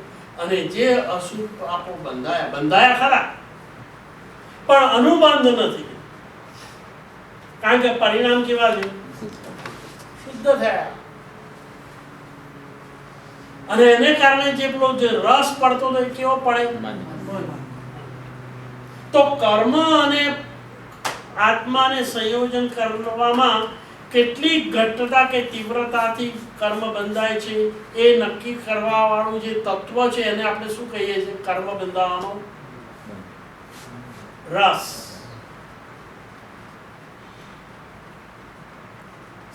S2: અને જે અશુભ પાપો બંધાયા ખરા પણ અનુબંધ નથી, કારણ કે પરિણામ કેવા છે? શુદ્ધ થયા. અને એને કારણે જે પેલો જે રસ પડતો હતો એ કેવો પડે? તો કર્મ અને આત્માને સંયોજન કરવામાં કેટલી ઘટતા કે તીવ્રતાથી કર્મ બંધાય છે એ નક્કી કરવા વાળું જે તત્વ છે એને આપણે શું કહીએ છીએ? કર્મ બંધાવાનો રસ.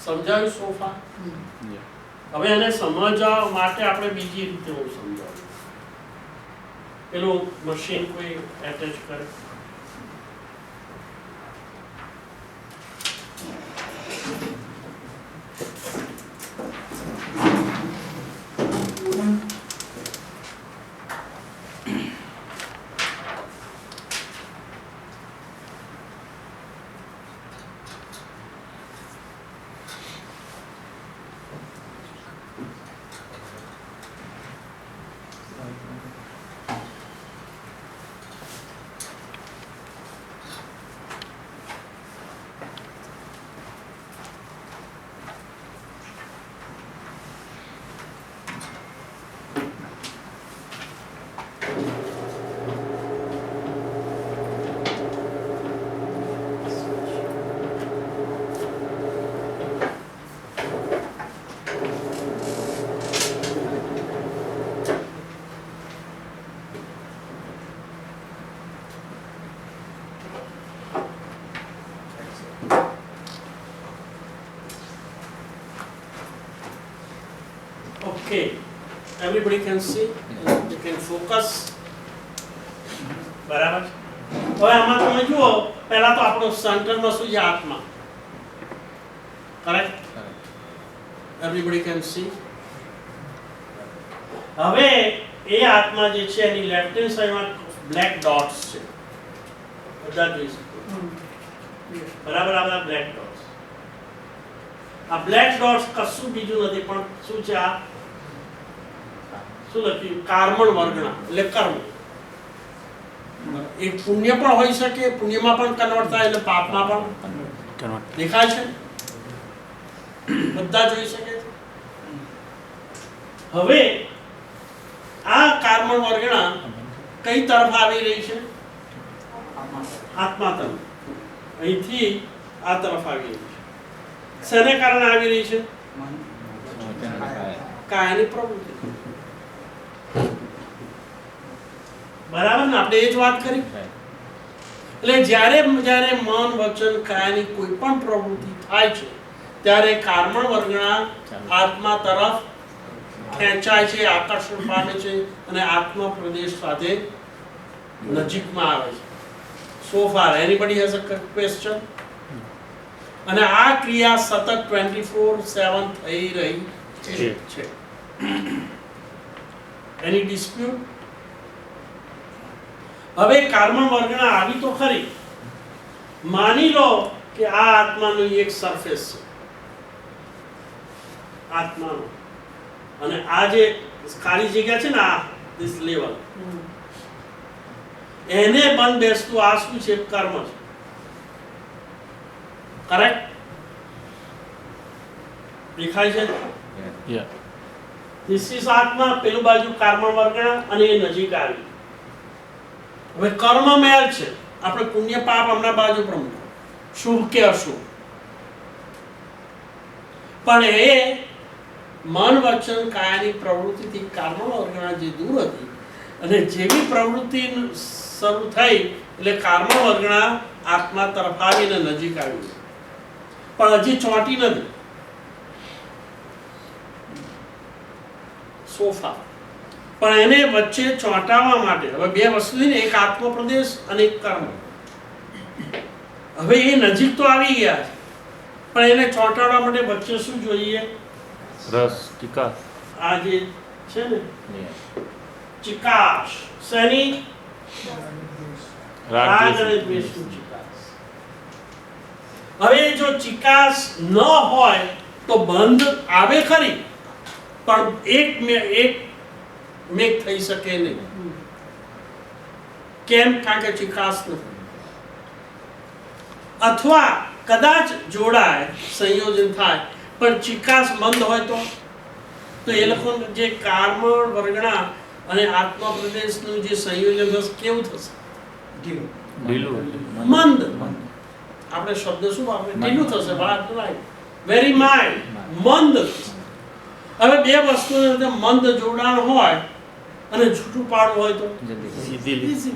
S2: સમજાયું સોફા? હવે એને સમજવા માટે આપણે બીજી રીતે હું સમજાવું. પેલું મશીન કોઈ એટેચ કરે. Okay, everybody can see, you can focus. બરાબર. હવે આમાં તમે જુઓ, પહેલા તો આપણો સેન્ટરમાં શું છે? આત્મા. કરેક્ટ? Everybody can see. હવે એ આત્મા જે છે એની લેફ્ટ હેન્ડ સાઈડમાં બ્લેક ડોટ્સ છે. બધા જોઈ શકો. બરાબર, આ બધા બ્લેક ડોટ્સ. આ બ્લેક ડોટ્સ કશું બીજું નથી પણ શું છે? આ શું લખ્યું? કર્મણ વર્ગણા, એટલે કર્મ. એ પુણ્ય પણ હોઈ શકે, પુણ્યમાં પણ કન્વર્ટ થાય એટલે પાપમાં પણ દેખાય છે. બધા જોઈ શકે છે. હવે આ કર્મણ વર્ગણા કઈ તરફ આવી રહી છે? આત્મા તરફ. અહીંથી આ તરફ આવી રહી છે. શેને કારણે આવી રહી છે? કાયની પ્રવૃત્તિ. બરાબર ને? આપણે એ જ વાત કરી. એટલે જ્યારે જ્યારે મન, વચન, કાયની કોઈ પણ પ્રવૃત્તિ થાય છે ત્યારે કર્મણ વર્ગણા આત્મા તરફ ખેંચાય છે, આકર્ષણ પામે છે અને આત્મા પ્રદેશ સાથે નજીકમાં આવે છે. So far, anybody has a question? અને આ ક્રિયા સતત 24/7 થઈ રહી છે. એની ડિસ્પ્યુટ? હવે કર્મણ વર્ગણા આવી તો ખરી. માની લો કે આ આત્માનું એક સરફેસ છે, આત્માનો, અને આ જે ખાલી જગ્યા છે ને, આ ધીસ લેવલ, એને બંધ બેસતું આ શું છે? કર્મ છે. કરેક્ટ? દેખાય છે? ધીસ ઇઝ આત્મા, પેલું બાજુ કર્મણ વર્ગણા, અને એ નજીક આવી. હવે કર્મ મેલ છે. આપણે પુણ્ય પાપ હમણાં બાજુ પ્રમાણે, શુભ કે અશુભ, પણ એ મન, વચન, કાયાની પ્રવૃત્તિથી કર્મણ વર્ગણા જે દૂર હતી અને જેવી પ્રવૃત્તિ શરૂ થઈ એટલે કર્મણ વર્ગણા આત્મા તરફ આવીને નજીક આવી, પણ હજી ચોંટી નથી. સોફા. પણ એને વચ્ચે ચોંટાવા માટે હવે બે વસ્તુ છે ને, એક આત્મપ્રદેશ અને એક કર્મ. હવે એ નજીક તો આવી ગયા છે, પણ એને ચોંટાડવા માટે વચ્ચે શું જોઈએ?
S1: રસ, ચિકાસ.
S2: આ જે છે ને ચિકાસ. શેની? રાગ અને દ્વેષની ચિકાસ. હવે જો ચિકાસ ન હોય તો બંધ આવે ખરી, પણ એક મેક થઈ શકે નહીં. કેમ? કારણ કે ચિકાસ નથી. અથવા કદાચ જોડાય, સંયોજન થાય, પણ ચિકાસ બંધ હોય તો એ લોકો જે કર્મણ વર્ગણા અને આત્મા પ્રદેશનું જે સંયોજન થશે કેવું થશે?
S1: ઢીલું
S2: મંદ. આપણે શબ્દ શું વાપરીએ? ઢીલું થશે, વેરી માઇલ્ડ, મંદ. હવે બે વસ્તુની અંદર મંદ જોડાણ હોય અને છૂટું પાડવું હોય તો easy.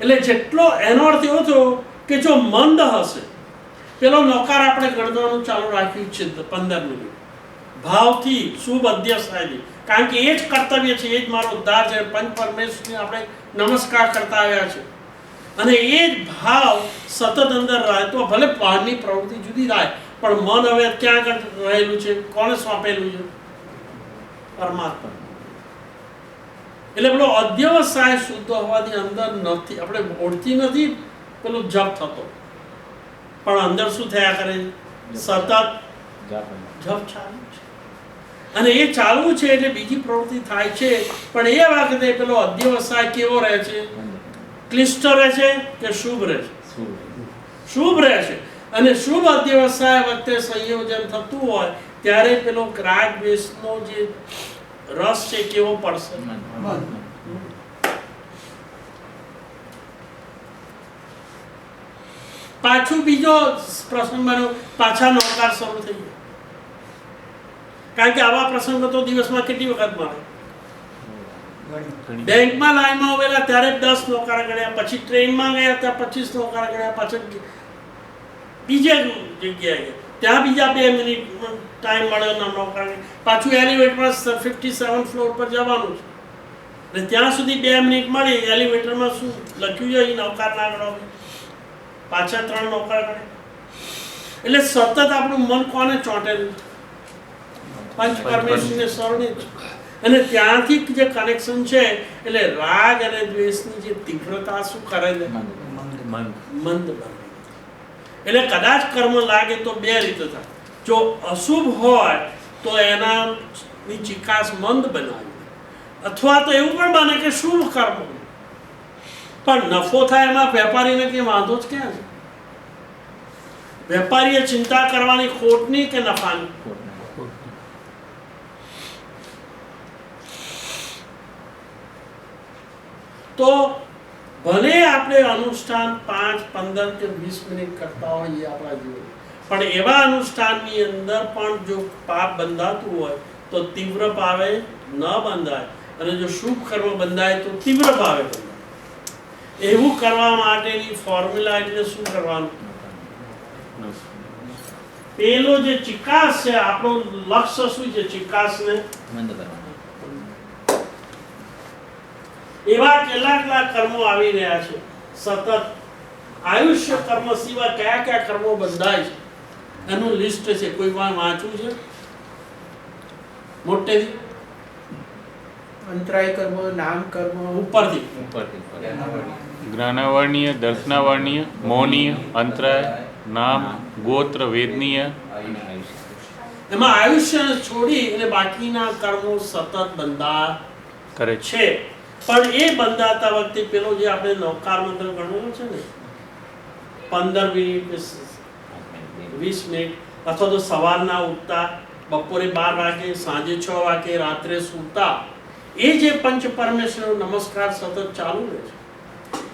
S2: એટલે જેટલો એનો અર્થ એવો થયો કે જો મંદ હશે, પેલો નોકાર આપણે ગણવાનું ચાલુ રાખ્યું છે 15 મિનિટ ભાવથી શુભ અધ્યક્ષાયથી, કારણ કે એ જ કર્તવ્ય છે, એ જ મારો ઉદ્ધાર છે. પંચ પરમેશ્વરને આપણે નમસ્કાર કરતા આવ્યા છે અને એ જ ભાવ સતત અંદર રહે તો ભલે બહારની પ્રવૃત્તિ જુદી થાય પણ મન હવે ક્યાં આગળ રહેલું છે? કોને સોંપેલું છે? પરમાત્મા. એટલે પેલો અધ્યવસાય શુદ્ધ હોવાથી અંદર નથી, આપણે ઓળખી નથી પેલું જપ થતો, પણ અંદર શું થયા કરે? સતત જપ ચાલુ છે અને એ ચાલુ છે એટલે બીજી પ્રવૃત્તિ થાય છે. પણ એ વખતે પેલો અધ્યવસાય કેવો રહે છે? ક્લિષ્ટ રહે છે કે શુભ રહે છે? શુભ રહે છે. અને શુભ અધ્યવસાય વખતે સંયોજન થતું હોય ત્યારે પેલો રાગ દ્વેષનો જે રસ છે કેવો પડશે? પાછું બીજો પ્રસંગ બન્યો, પાછા નોકાર શરૂ થઈ ગયો. કારણ કે આવા પ્રસંગો તો દિવસમાં કેટલી વખત મળે? બેંકમાં લાઈનમાં ઉભેલા ત્યારે 10 નોકાર ગણ્યા, પછી ટ્રેનમાં ગયા ત્યાં 25 નોકાર ગણ્યા, પછી બીજે જગ્યાએ ગયા ત્યાં બીજા 2 મિનિટ ટાઈમ મળ્યો નોકાર, પાછું એલિવેટરમાં 57 ફ્લોર પર જવાનું છે અને ત્યાં સુધી 2 મિનિટ મળી, એલિવેટરમાં શું લખ્યું છે? નોકાર ના ગણો, પાછા 3 નોકાર ગણે. એટલે સતત આપણું મન કોને ચોંટેલું? પંચ પરમેશ્વરને સ્મરણે છે. અને ત્યાંથી જે કનેક્શન છે એટલે રાગ અને દ્વેષની જે તીવ્રતા શું કરે છે? મંદ બને. એટલે કદાચ કર્મ લાગે તો બે રીતે થાય. જો અશુભ હોય તો એનાની ચિકાસ મંદ બનાવી, અથવા તો એવું પણ બને કે શુભ કર્મ પણ નફો થાય એમાં વેપારીને કે વાંધો જ ક્યાં છે? વેપારીએ ચિંતા કરવાની ખોટની કે નફાની? તો ભલે આપણે અનુષ્ઠાન 5, 15 કે 20 મિનિટ કરતા હોઈએ આપણા જીવન, પણ એવા અનુષ્ઠાનની અંદર પણ જો પાપ બંધાતું હોય તો તીવ્ર ભાવે ન બંધાય, અને જો શુભ કર્મ બંધાય તો તીવ્ર ભાવે બંધાય. એવું કરવા માટેની ફોર્મ્યુલા એટલે શું કરવાનું? પેલો જે ચિકાસ છે, આપણું લક્ષ્ય શું છે? ચિકાસને મંદ કરવાનું. એવા કેટલા કર્મો આવી રહ્યા છે સતત. આયુષ્ય કર્મ સિવાય કયા કયા કર્મો બંધાય છે એનું લિસ્ટ છે. કોઈ વાર વાંચવું છે મોટેથી?
S3: અંતરાય કર્મ, નામ કર્મ,
S2: ઉપરથી
S1: જ્ઞાનાવર્ણીય, દર્શનાવર્ણીય, મૌનીય, અંતરાય, નામ, ગોત્ર, વેદનીય.
S2: એમાં આયુષ્યને છોડી અને બાકીના કર્મો સતત બંધા
S1: કરે
S2: છે. પણ એ બંધાતા વખતે પેલો જે આપણે નૌકાર મંત્ર ગણેલો છે ને, 15 મિનિટ, 20 મિનિટ, અથવા તો સવારના ઉઠતા, બપોરે 12 વાગે, સાંજે 6 વાગે, રાત્રે સૂતા, એ જે પંચ પરમેશ્વર નમસ્કાર સતત ચાલુ રહે છે.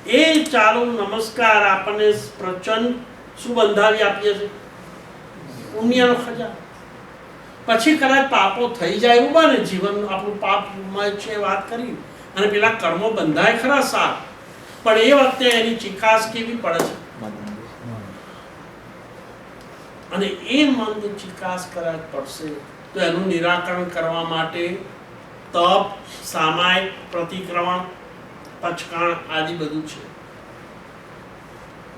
S2: એ ચાલુ નમસ્કાર આપણને પ્રચંડ શું બંધાવી આપીએ છે? પુણ્યનો ખજાનો. પછી કદાચ પાપો થઈ જાય એવું બને, જીવન આપણું પાપમય છે વાત કરી, અને પેલા કર્મો બંધાય ખરા સાર, પણ એ વખતે એની ચિકાસ કેવી પડે છે? અને એ મંદ ચિકાસ કદાચ પડશે તો એનું નિરાકરણ કરવા માટે તપ, સામાયિક, પ્રતિક્રમણ, પચકાણ આદિ બધું છે.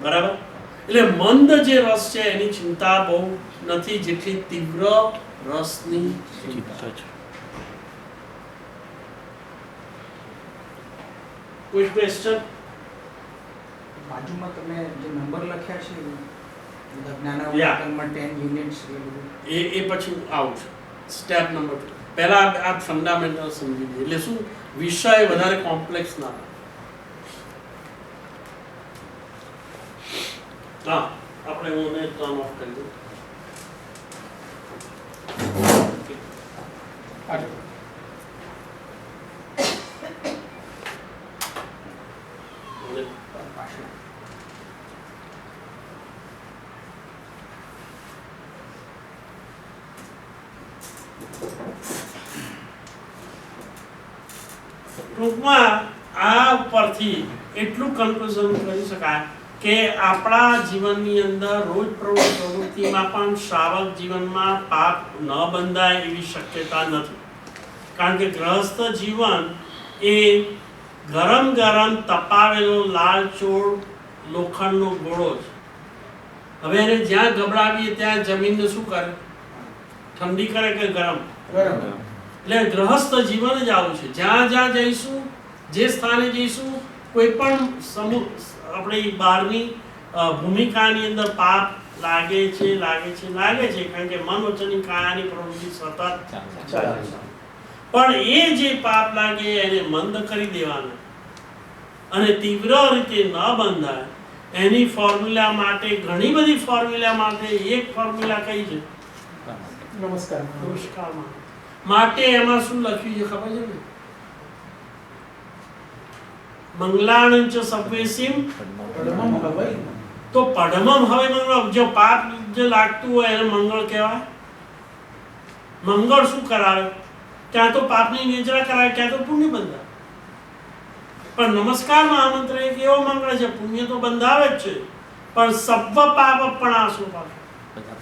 S2: બરાબર? એટલે મંદ જે રસ છે એની ચિંતા બહુ નથી જેટલી તીવ્ર રસની ચિંતા છે. કોઈ ક્વેશ્ચન?
S6: બાજુમાં તમે જે નંબર લખ્યા છે જ્ઞાનાવર્તનમાં 10 યુનિટ્સ
S2: એ પછી આવું છે સ્ટેપ નંબર 2. પહેલા આ ફંડામેન્ટલ સમજી લઈએ એટલે શું વિષય વધારે કોમ્પ્લેક્સ ના થાય. હા, આપણે હું ટર્ન ઓફ કરી દઉં. ટૂંકમાં આ પરથી એટલું કન્ક્લુઝન કરી શકાય કે આપણા જીવનની અંદર રોજ પ્રવૃત્તિમાં પણ શ્રાવક જીવનમાં પાપ ન બંધાય એવી શક્યતા નથી. કારણ કે ગ્રહસ્થ જીવન એ ગરમ ગરમ તપાવેલો લાલચોળ લોખંડનો ગોળો છે. હવે એને જ્યાં ગબડાવીએ ત્યાં જમીનને શું કરે? ઠંડી કરે કે ગરમ? એટલે ગ્રહસ્થ જીવન જ આવું છે. જ્યાં જ્યાં જઈશું, જે સ્થાને જઈશું, કોઈ પણ આપણી બહારની ભૂમિકાની અંદર પાપ લાગે છે કારણ કે મન વચનની કાયાની પ્રવૃત્તિ સતત ચાલે છે. પણ એ જે પાપ લાગે એને મંદ કરી દેવાના અને તીવ્ર રીતે ન બંધાય એની ફોર્મ્યુલા માટે, ઘણી બધી ફોર્મ્યુલા માટે એક ફોર્મ્યુલા કઈ છે? નમસ્કાર માટે એમાં શું લખ્યું છે ખબર છે ને? મંગલાણંચ સવ્વેસીમ તો પડમમ હવે મંગળ. જો પાપ જે લાગતું હોય એને મંગળ કહેવાય. મંગળ શું કરાવે? ક્યાં તો પાપની નિદ્રા કરાવે, ક્યાં તો પુણ્ય બંધાવે. પણ નમસ્કાર મહામંત્ર એક એવો મંગળ છે, પુણ્ય તો બંધાવે જ છે, પણ સર્વ પાપ પણ આસો પાપ,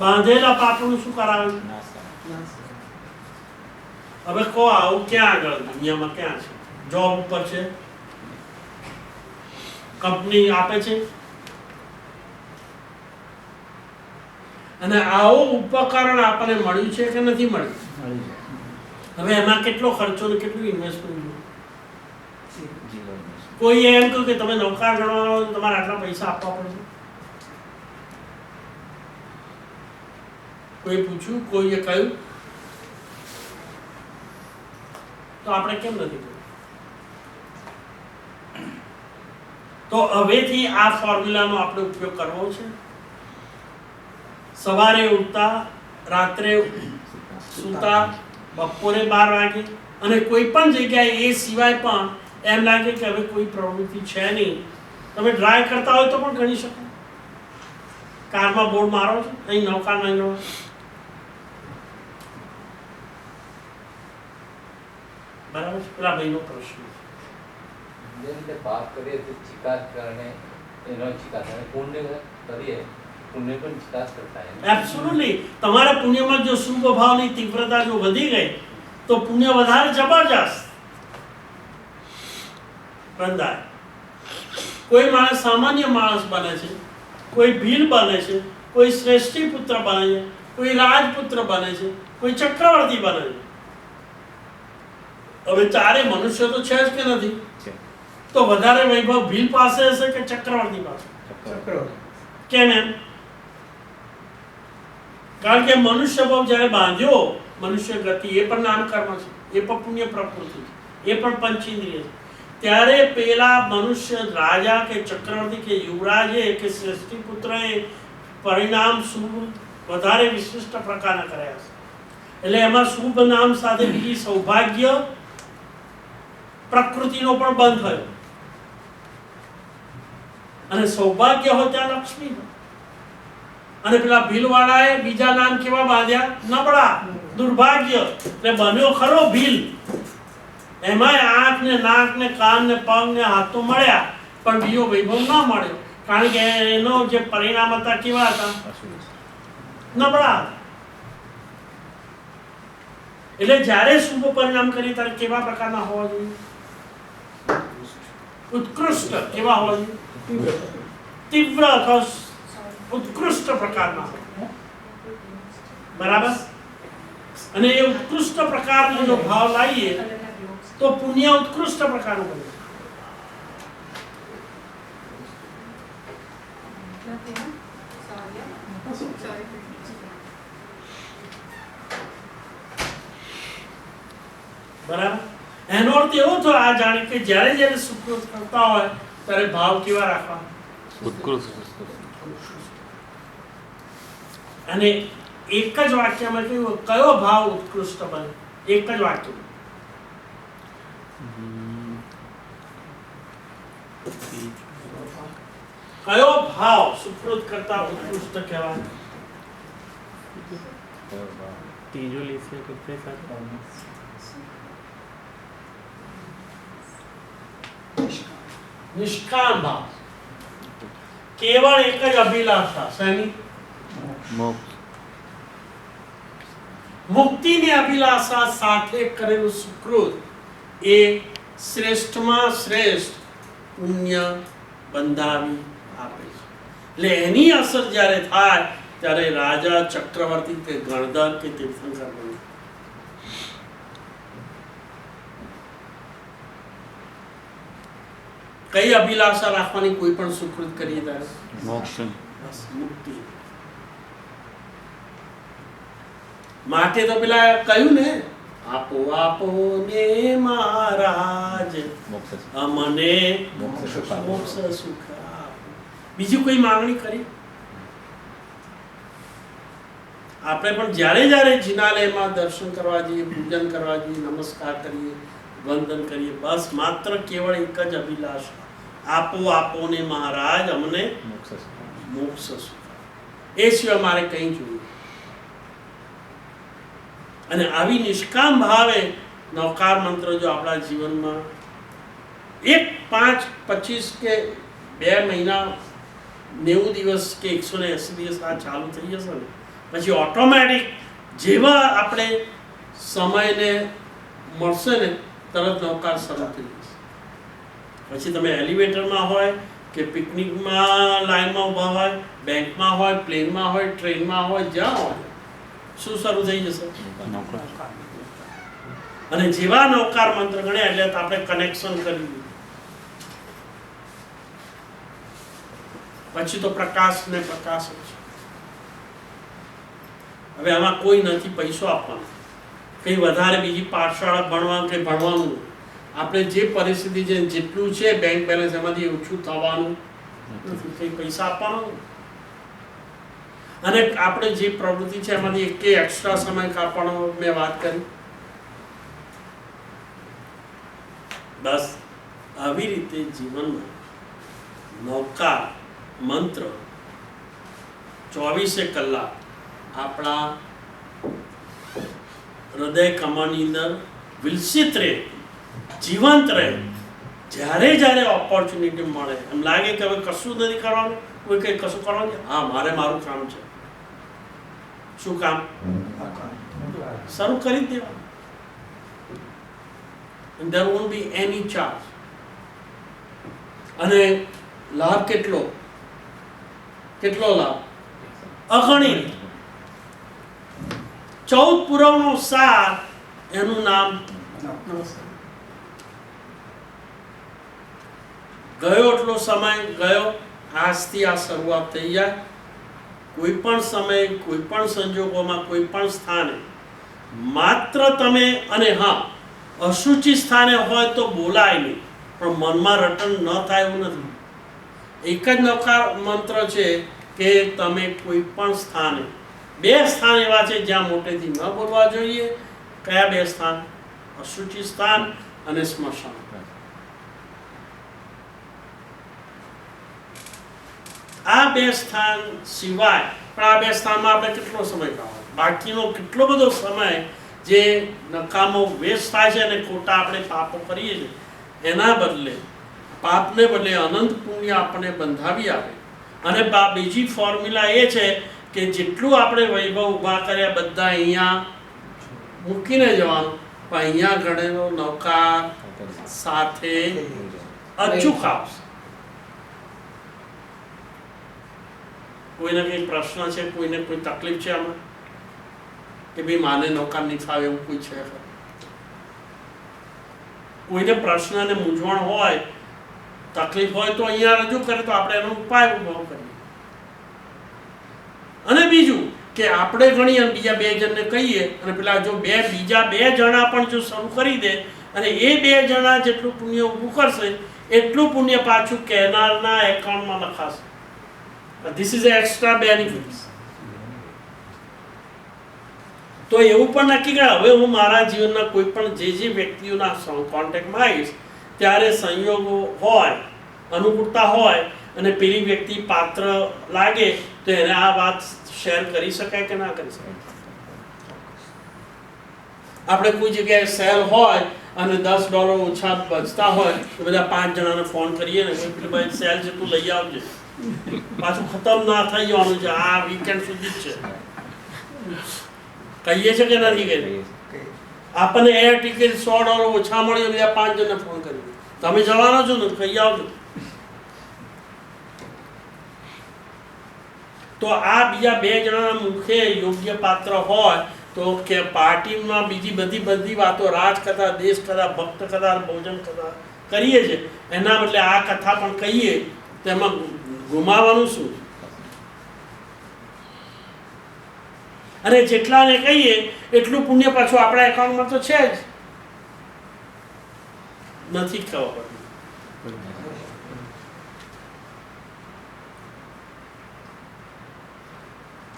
S2: બાંધેલા પાપનું શું કરાવે? હવે કહો આવું ક્યાં આગળ દુનિયામાં ક્યાં છે? જોબ ઉપર છે, કંપની આપે છે, અને આવું ઉપકરણ આપણને મળ્યું છે કે નથી મળ્યું? હવે એમાં કેટલો ખર્ચો ને કેટલું ઇન્વેસ્ટમેન્ટ? કોઈ એમ કહ્યું કે તમે નૌકાર ગણવાનો તમારે આટલા પૈસા આપવા પડશે? કોઈ પૂછ્યું? કોઈએ કહ્યું? તો આપણે કેમ નથી કહ્યું? તો હવેથી આ ફોર્મ્યુલાનો આપણે ઉપયોગ કરવો છે. સવારે ઉઠતા, રાત્રે સૂતા, બપોરે 12 વાગે, અને કોઈ પણ જગ્યાએ એ સિવાય પણ એમ લાગે કે હવે કોઈ પ્રવૃત્તિ છે નહીં, તમે ડ્રાઈવ કરતા હોય તો પણ ગણી શકો. કારમાં બોર્ડ મારો છો, અહીં નૌકા નહીં ગણો. બરાબર છે? પેલા ભાઈનો પ્રશ્ન.
S4: જે રીતે પાપ કરીએ તો ચિકાસ કરને એનો ચિકાસ, અને પુણ્ય કરીએ પુણ્ય પણ ચિકાસ કરતા है.
S2: એબ્સોલ્યુટલી. તમારા પુણ્યમાં જો શુભ ભાવની તીવ્રતા જો વધી ગઈ તો પુણ્ય વધારે જબરજસ્ત બંધાય. કોઈ માણસ સામાન્ય માણસ બને છે, કોઈ ભીલ બને છે, કોઈ શ્રેષ્ઠી પુત્ર બને છે, કોઈ રાજપુત્ર બને છે, કોઈ ચક્રવર્તી બને છે. હવે ચારે મનુષ્ય તો છે જ કે નથી? તો વધારે વૈભવ ભીલ પાસે હશે કે ચક્રવર્તી પાસે? કેમ એમ? કારણ કે મનુષ્ય ભાવ જ્યારે બાંધ્યો, મનુષ્ય ગતિ એ પણ નામ કર્મ છે, એ પણ પુણ્ય પ્રકૃતિ છે, એ પણ પંચેન્દ્રિય છે. ત્યારે પેલા મનુષ્ય રાજા કે ચક્રવર્તી કે યુવરાજે કે શ્રેષ્ઠી પુત્રએ પરિણામ શુભ વધારે વિશિષ્ટ પ્રકારના કર્યા છે. એટલે એમાં શુભ નામ સાથે બીજી સૌભાગ્ય પ્રકૃતિનો પણ બંધ થયો. અને સૌભાગ્ય હોય ત્યાં લક્ષ્મી. અને પેલા ભીલવાળાએ બીજા નામ કેવા બાંધ્યા? નબળા, દુર્ભાગ્ય. એટલે બન્યો ખરો ભીલ. એમાંય આંખ ને નાક ને કાન ને પગ ને હાથો મળ્યા, પણ બીજો વૈભવ ન મળ્યો. કારણ કે એનો જે પરિણામ હતા કેવા હતા? નબળા. એટલે જ્યારે શુભ પરિણામ કરીએ ત્યારે કેવા પ્રકારના હોવા જોઈએ? ઉત્કૃષ્ટ. કેવા હોવા જોઈએ? તીવ્ર અથવા ઉત્કૃષ્ટ પ્રકારના. બરાબર? અને એ ઉત્કૃષ્ટ પ્રકારનો જો ભાવ લાવીએ તો પુણ્ય ઉત્કૃષ્ટ પ્રકારનું બને. બરાબર? એનો અર્થ એવો થયો આ જાણે કે જ્યારે જ્યારે સુકૃત કરતા હોય ત્યારે ભાવ કેવા રાખવા?
S1: ઉત્કૃષ્ટ.
S2: અને એક જ વાક્યમાં કહ્યું કયો ભાવ ઉત્કૃષ્ટ બને? એક જ વાક્ય. કયો ભાવ સુકૃત કરતા ઉત્કૃષ્ટ કહેવાય?
S1: ત્રીજો લેશે કરતે સાથે
S2: નિષ્કામ ભાવ, કેવળ એક જ અભિલાષા, શેની?
S1: મોક્ષ
S2: મુક્તિની અભિલાષા સાથે કરેલું સુકૃત એ શ્રેષ્ઠમાં શ્રેષ્ઠ પુણ્ય બંધાવી આપે છે. એટલે એની અસર જ્યારે થાય ત્યારે રાજા, ચક્રવર્તી કે ગણધર કે તીર્થંકર બને. કઈ અભિલાષા રાખવાની કોઈ પણ સુકૃત કરીએ ત્યારે?
S1: મોક્ષ
S2: બસ મુક્તિ. માટે તો પેલા કહ્યું ને, આપો આપો ને મહારાજ અમને મોક્ષ સુખ આપો. બીજી કોઈ માંગણી કરી? આપણે પણ જ્યારે જ્યારે જિનાલયમાં દર્શન કરવા જઈએ, પૂજન કરવા જઈએ, નમસ્કાર કરીએ, વંદન કરીએ, બસ માત્ર કેવળ એક જ અભિલાષા, આપો આપો ને મહારાજ અમને મોક્ષ સુખ. એ સિવાય મારે કંઈ જોઈએ. અને આવી નિષ્કામ ભાવે નવકાર મંત્ર જો આપણા જીવનમાં 1, 5, 25 કે 2 મહિના, 90 દિવસ કે 180 દિવસ આ ચાલુ થઈ જશે ને, પછી ઓટોમેટિક જેવા આપણે સમયને મળશે ને તરત નવકાર શરૂ થઈ જશે. પછી તમે એલિવેટરમાં હોય કે પિકનિકમાં લાઈનમાં ઊભા હોય, બેંકમાં હોય, પ્લેનમાં હોય, ટ્રેનમાં હોય, જ્યાં હોય, શું શરૂ થઈ જશે? અને જેવા નવકાર મંત્ર ગણ્યા એટલે આપણે કનેક્શન કરી દીધું. પછી તો પ્રકાશ ને પ્રકાશ જ છે. હવે આમાં કોઈ નથી પૈસો આપવાનો, કંઈ વધારે બીજી પાઠશાળા ભણવાનું કે ભણવાનું. આપણે જે પરિસ્થિતિ છે, જેટલું છે બેંક બેલેન્સ, એમાંથી ઓછું થવાનું નથી, કંઈ પૈસા આપવાનો. અને આપણે જે પ્રવૃત્તિ છે એમાંથી એક એક્સ્ટ્રા સમય કાપવાનો મેં વાત કરી. બસ આવી રીતે જીવનમાં નવકાર મંત્ર 24 કલાક આપણા હૃદય કમળની અંદર વિલસિત રહે, જીવંત રહે. જ્યારે જ્યારે ઓપોર્ચ્યુનિટી મળે, એમ લાગે કે હવે કશું નથી કરવાનું, કોઈ કંઈ કશું કરવાનું, હા મારે મારું કામ છે. શું કામ? શરૂ કરી જ દેવાનું. And there won't be any charge. અને લાભ કેટલો લાભ? અગણિત. 14 પુરવનો સાર, એનું નામ ગયો. એટલો સમય ગયો. આજથી આ શરૂઆત થઈ જાય. કોઈ પણ સમયે, કોઈ પણ સંજોગોમાં, કોઈ પણ સ્થાને માત્ર તમે, અને હા, અશુચિ સ્થાને હોય તો બોલાય નહીં, પણ મનમાં રટણ ન થાય એવું નથી. એક જ નવકાર મંત્ર છે કે તમે કોઈ પણ સ્થાને, 2 સ્થાન એવા છે જ્યાં મોટેથી ન બોલવા જોઈએ. કયા 2 સ્થાન? અશુચિ સ્થાન અને સ્મશાન. આ 2 સ્થાન સિવાય પણ આ 2 સ્થાનમાં આપણે કેટલો સમય કાઢવો? બાકીનો કેટલો બધો સમય જે નકામો વેસ્ટ થાય છે અને ખોટા આપણે પાપો કરીએ છીએ, એના બદલે, પાપને બદલે અનંત પુણ્ય આપણને બંધાવી આપે. અને બીજી ફોર્મ્યુલા એ છે કે જેટલું આપણે વૈભવ ઊભા કર્યા બધા અહીંયા મૂકીને જવાનું, પણ અહીંયા ગણેલો નવકાર સાથે અચૂક આવશે. કોઈને કંઈ પ્રશ્ન છે? કોઈને કોઈ તકલીફ છે આમાં? કે ભાઈ માને નવકાર નહીં ફાવે એવું કોઈ છે? કોઈને પ્રશ્ન અને મૂંઝવણ હોય, તકલીફ હોય તો અહીંયા રજૂ કરે તો આપણે એનો ઉપાય ઉભો કરીએ. અને બીજું કે આપણે ગણીએ અને બીજા 2 જણને કહીએ, અને પેલા જો બીજા 2 જણા પણ જો શરૂ કરી દે અને એ 2 જણા જેટલું પુણ્ય ઊભું કરશે એટલું પુણ્ય પાછું કહેનારના એકાઉન્ટમાં લખાશે. This is extra benefits. તો એવું પણ નક્કી કે હવે હું મારા જીવનના કોઈ પણ જે વ્યક્તિઓના કોન્ટેક્ટમાં આવીશ ત્યારે સંયોગો હોય, અનુકૂળતા હોય અને પેલી વ્યક્તિ પાત્ર લાગે તો એને આ વાત શેર કરી શકાય કે ના કરી શકાય? આપણે કોઈ જગ્યાએ સેલ હોય અને $10 ઓછા બચતા હોય તો બધા 5 જણાને ફોન કરીએ ને કે પેલી ભાઈ સેલ છે તું લઈ આવજે, પાછું ખતમ ના થઈ જવાનું છે, આ વીકેન્ડ સુધી જ છે. કહીએ છે કે નથી કહીએ? આપણને એર ટિકિટ $100 ઓછા મળી બીજા 5 જણને ફોન કરી, તમે જવાના છો ને કહી આવજો. તો આ બીજા 2 જણાના મુખે યોગ્ય પાત્ર હોય તો કે પાર્ટીમાં બીજી બધી વાતો રાજકથા, દેશકથા, ભક્ત કથા, ભોજન કથા કરીએ છીએ, એના બદલે આ કથા પણ કહીએ તેમાં ગુમાવવાનું શું? અને જેટલાને કહીએ એટલું પુણ્ય પાછું આપણા એકાઉન્ટમાં તો છે જ, નથી ખબર પડતી.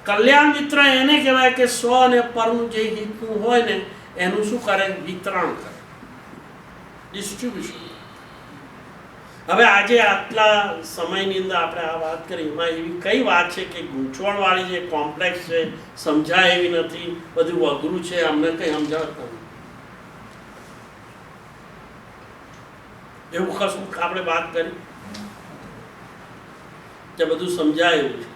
S2: કલ્યાણ મિત્ર એને કહેવાય કે સ્વ અને પરનું જે હિતનું હોય ને એનું શું કરે? વિતરણ કરે, ડિસ્ટ્રીબ્યુશન. હવે આજે આટલા સમયની અંદર આપણે આ વાત કરી, એમાં એવી કઈ વાત છે કે ગૂંચવણવાળી છે, કોમ્પ્લેક્સ છે, સમજાય એવી નથી, બધું અઘરું છે, અમને કંઈ સમજાવત નથી, એવું કશું આપણે વાત કરી કે બધું સમજાય એવું છે?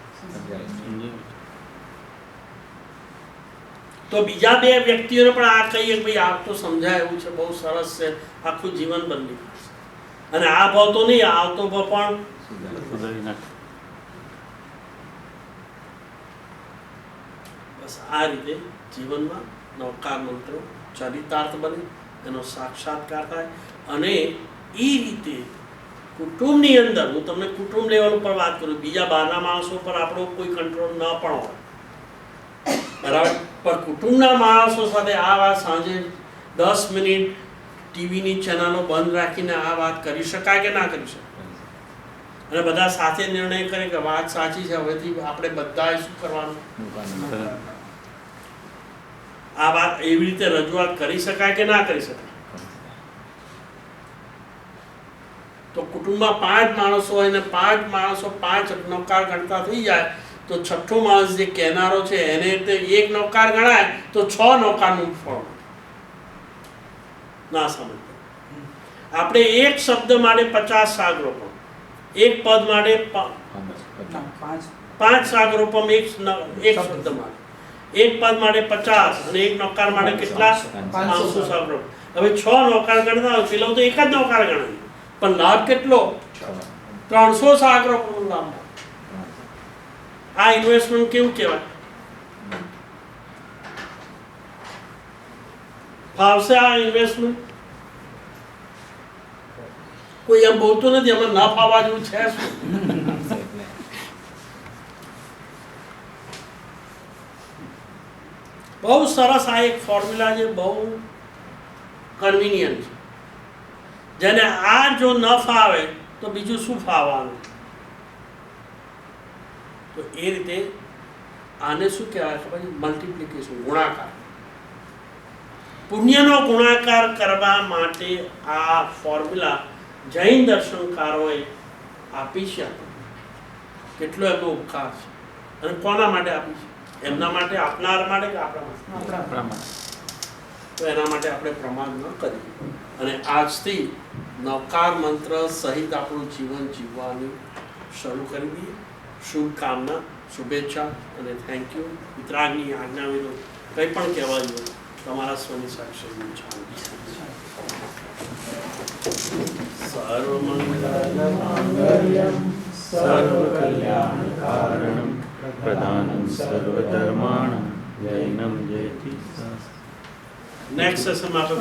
S2: તો બીજા 2 વ્યક્તિઓને પણ આ કહીએ કે ભાઈ આ તો સમજાય એવું છે, બહુ સરસ છે, આખું જીવન બદલી નાખશે. અને આ ભાવ તો નહીં, આવતો ભાવ પણ
S1: સુધારી નાખે.
S2: બસ આ રીતે જીવનમાં નવકાર મંત્રો ચરિતાર્થ બને, એનો સાક્ષાત્કાર થાય. અને એ રીતે કુટુંબની અંદર, હું તમને કુટુંબ લેવલ પર વાત કરું, બીજા બહારના માણસો પર આપણો કોઈ કંટ્રોલ ન પણ હોય, બરાબર, પણ કુટુંબના માણસો સાથે આ વાત સાંજે 10 મિનિટ ટીવીની ચેનલો બંધ રાખીને આ વાત કરી શકાય કે ના કરી શકાય? અને બધા સાથે નિર્ણય કરે કે વાત સાચી છે, હવેથી આપણે બધાએ શું કરવાનું? આ વાત એવી રીતે રજૂઆત કરી શકાય કે ના કરી શકાય? તો કુટુંબમાં 5 માણસો હોય ને 5 માણસો 5 નવકાર ગણતા થઈ જાય તો છઠ્ઠો માણસ જે કહેનારો છે એને એક નવકાર ગણાય તો 6 નવકારનું ફળ ના સમજ. આપણે એક શબ્દ માટે 50 સાગરોપમ, એક પદ માટે 5 સાગરોપમ, એક શબ્દ માટે, એક પદ માટે 50 અને એક નવકાર માટે કેટલા? 500 સાગરોપમ. હવે 6 નવકાર ગણતા હોય પેલો તો એક જ નવકાર ગણાય, પણ લાભ કેટલો? 300 સાગરોપમ લાભ. આ ઇન્વેસ્ટમેન્ટ કેવું કહેવાય? ફાવશે આ ઇન્વેસ્ટમેન્ટ? કોઈ એમ બોલતું નથી અમે ના ફાવવા જેવું છે શું? બહુ સરસ આ એક ફોર્મ્યુલા છે, બહુ કન્વિનિયન્ટ છે, જેને આ જો ન ફાવે તો બીજું શું ફાવવાનું? તો એ રીતે આને શું કહેવાય ખબર છે? મલ્ટિપ્લિકેશન, ગુણાકાર. પુણ્યનો ગુણાકાર કરવા માટે આ ફોર્મ્યુલા જૈન દર્શનકારોએ આપી છે. કેટલો એમનો ઉપકાર છે, અને કોના માટે આપી છે? એમના માટે, આપનાર માટે કે આપણા માટે? તો એના માટે આપણે પ્રમાણ ન કરીએ અને આજથી નવકાર મંત્ર સહિત આપણું જીવન જીવવાનું શરૂ કરી દઈએ. શુભકામના, શુભેચ્છા અને થેન્ક યુ. વિતરાગની આજ્ઞા વિરુદ્ધ કંઈ પણ કહેવા જોઈએ તમારા સ્વની સાક્ષી
S1: સર્વમંગલમાંગલ્યં સર્વકલ્યાણકારણં પ્રધાનં સર્વધર્માણાં જૈનમ જયતિ.
S2: નેક્સ્ટ સેશનમાં આપણે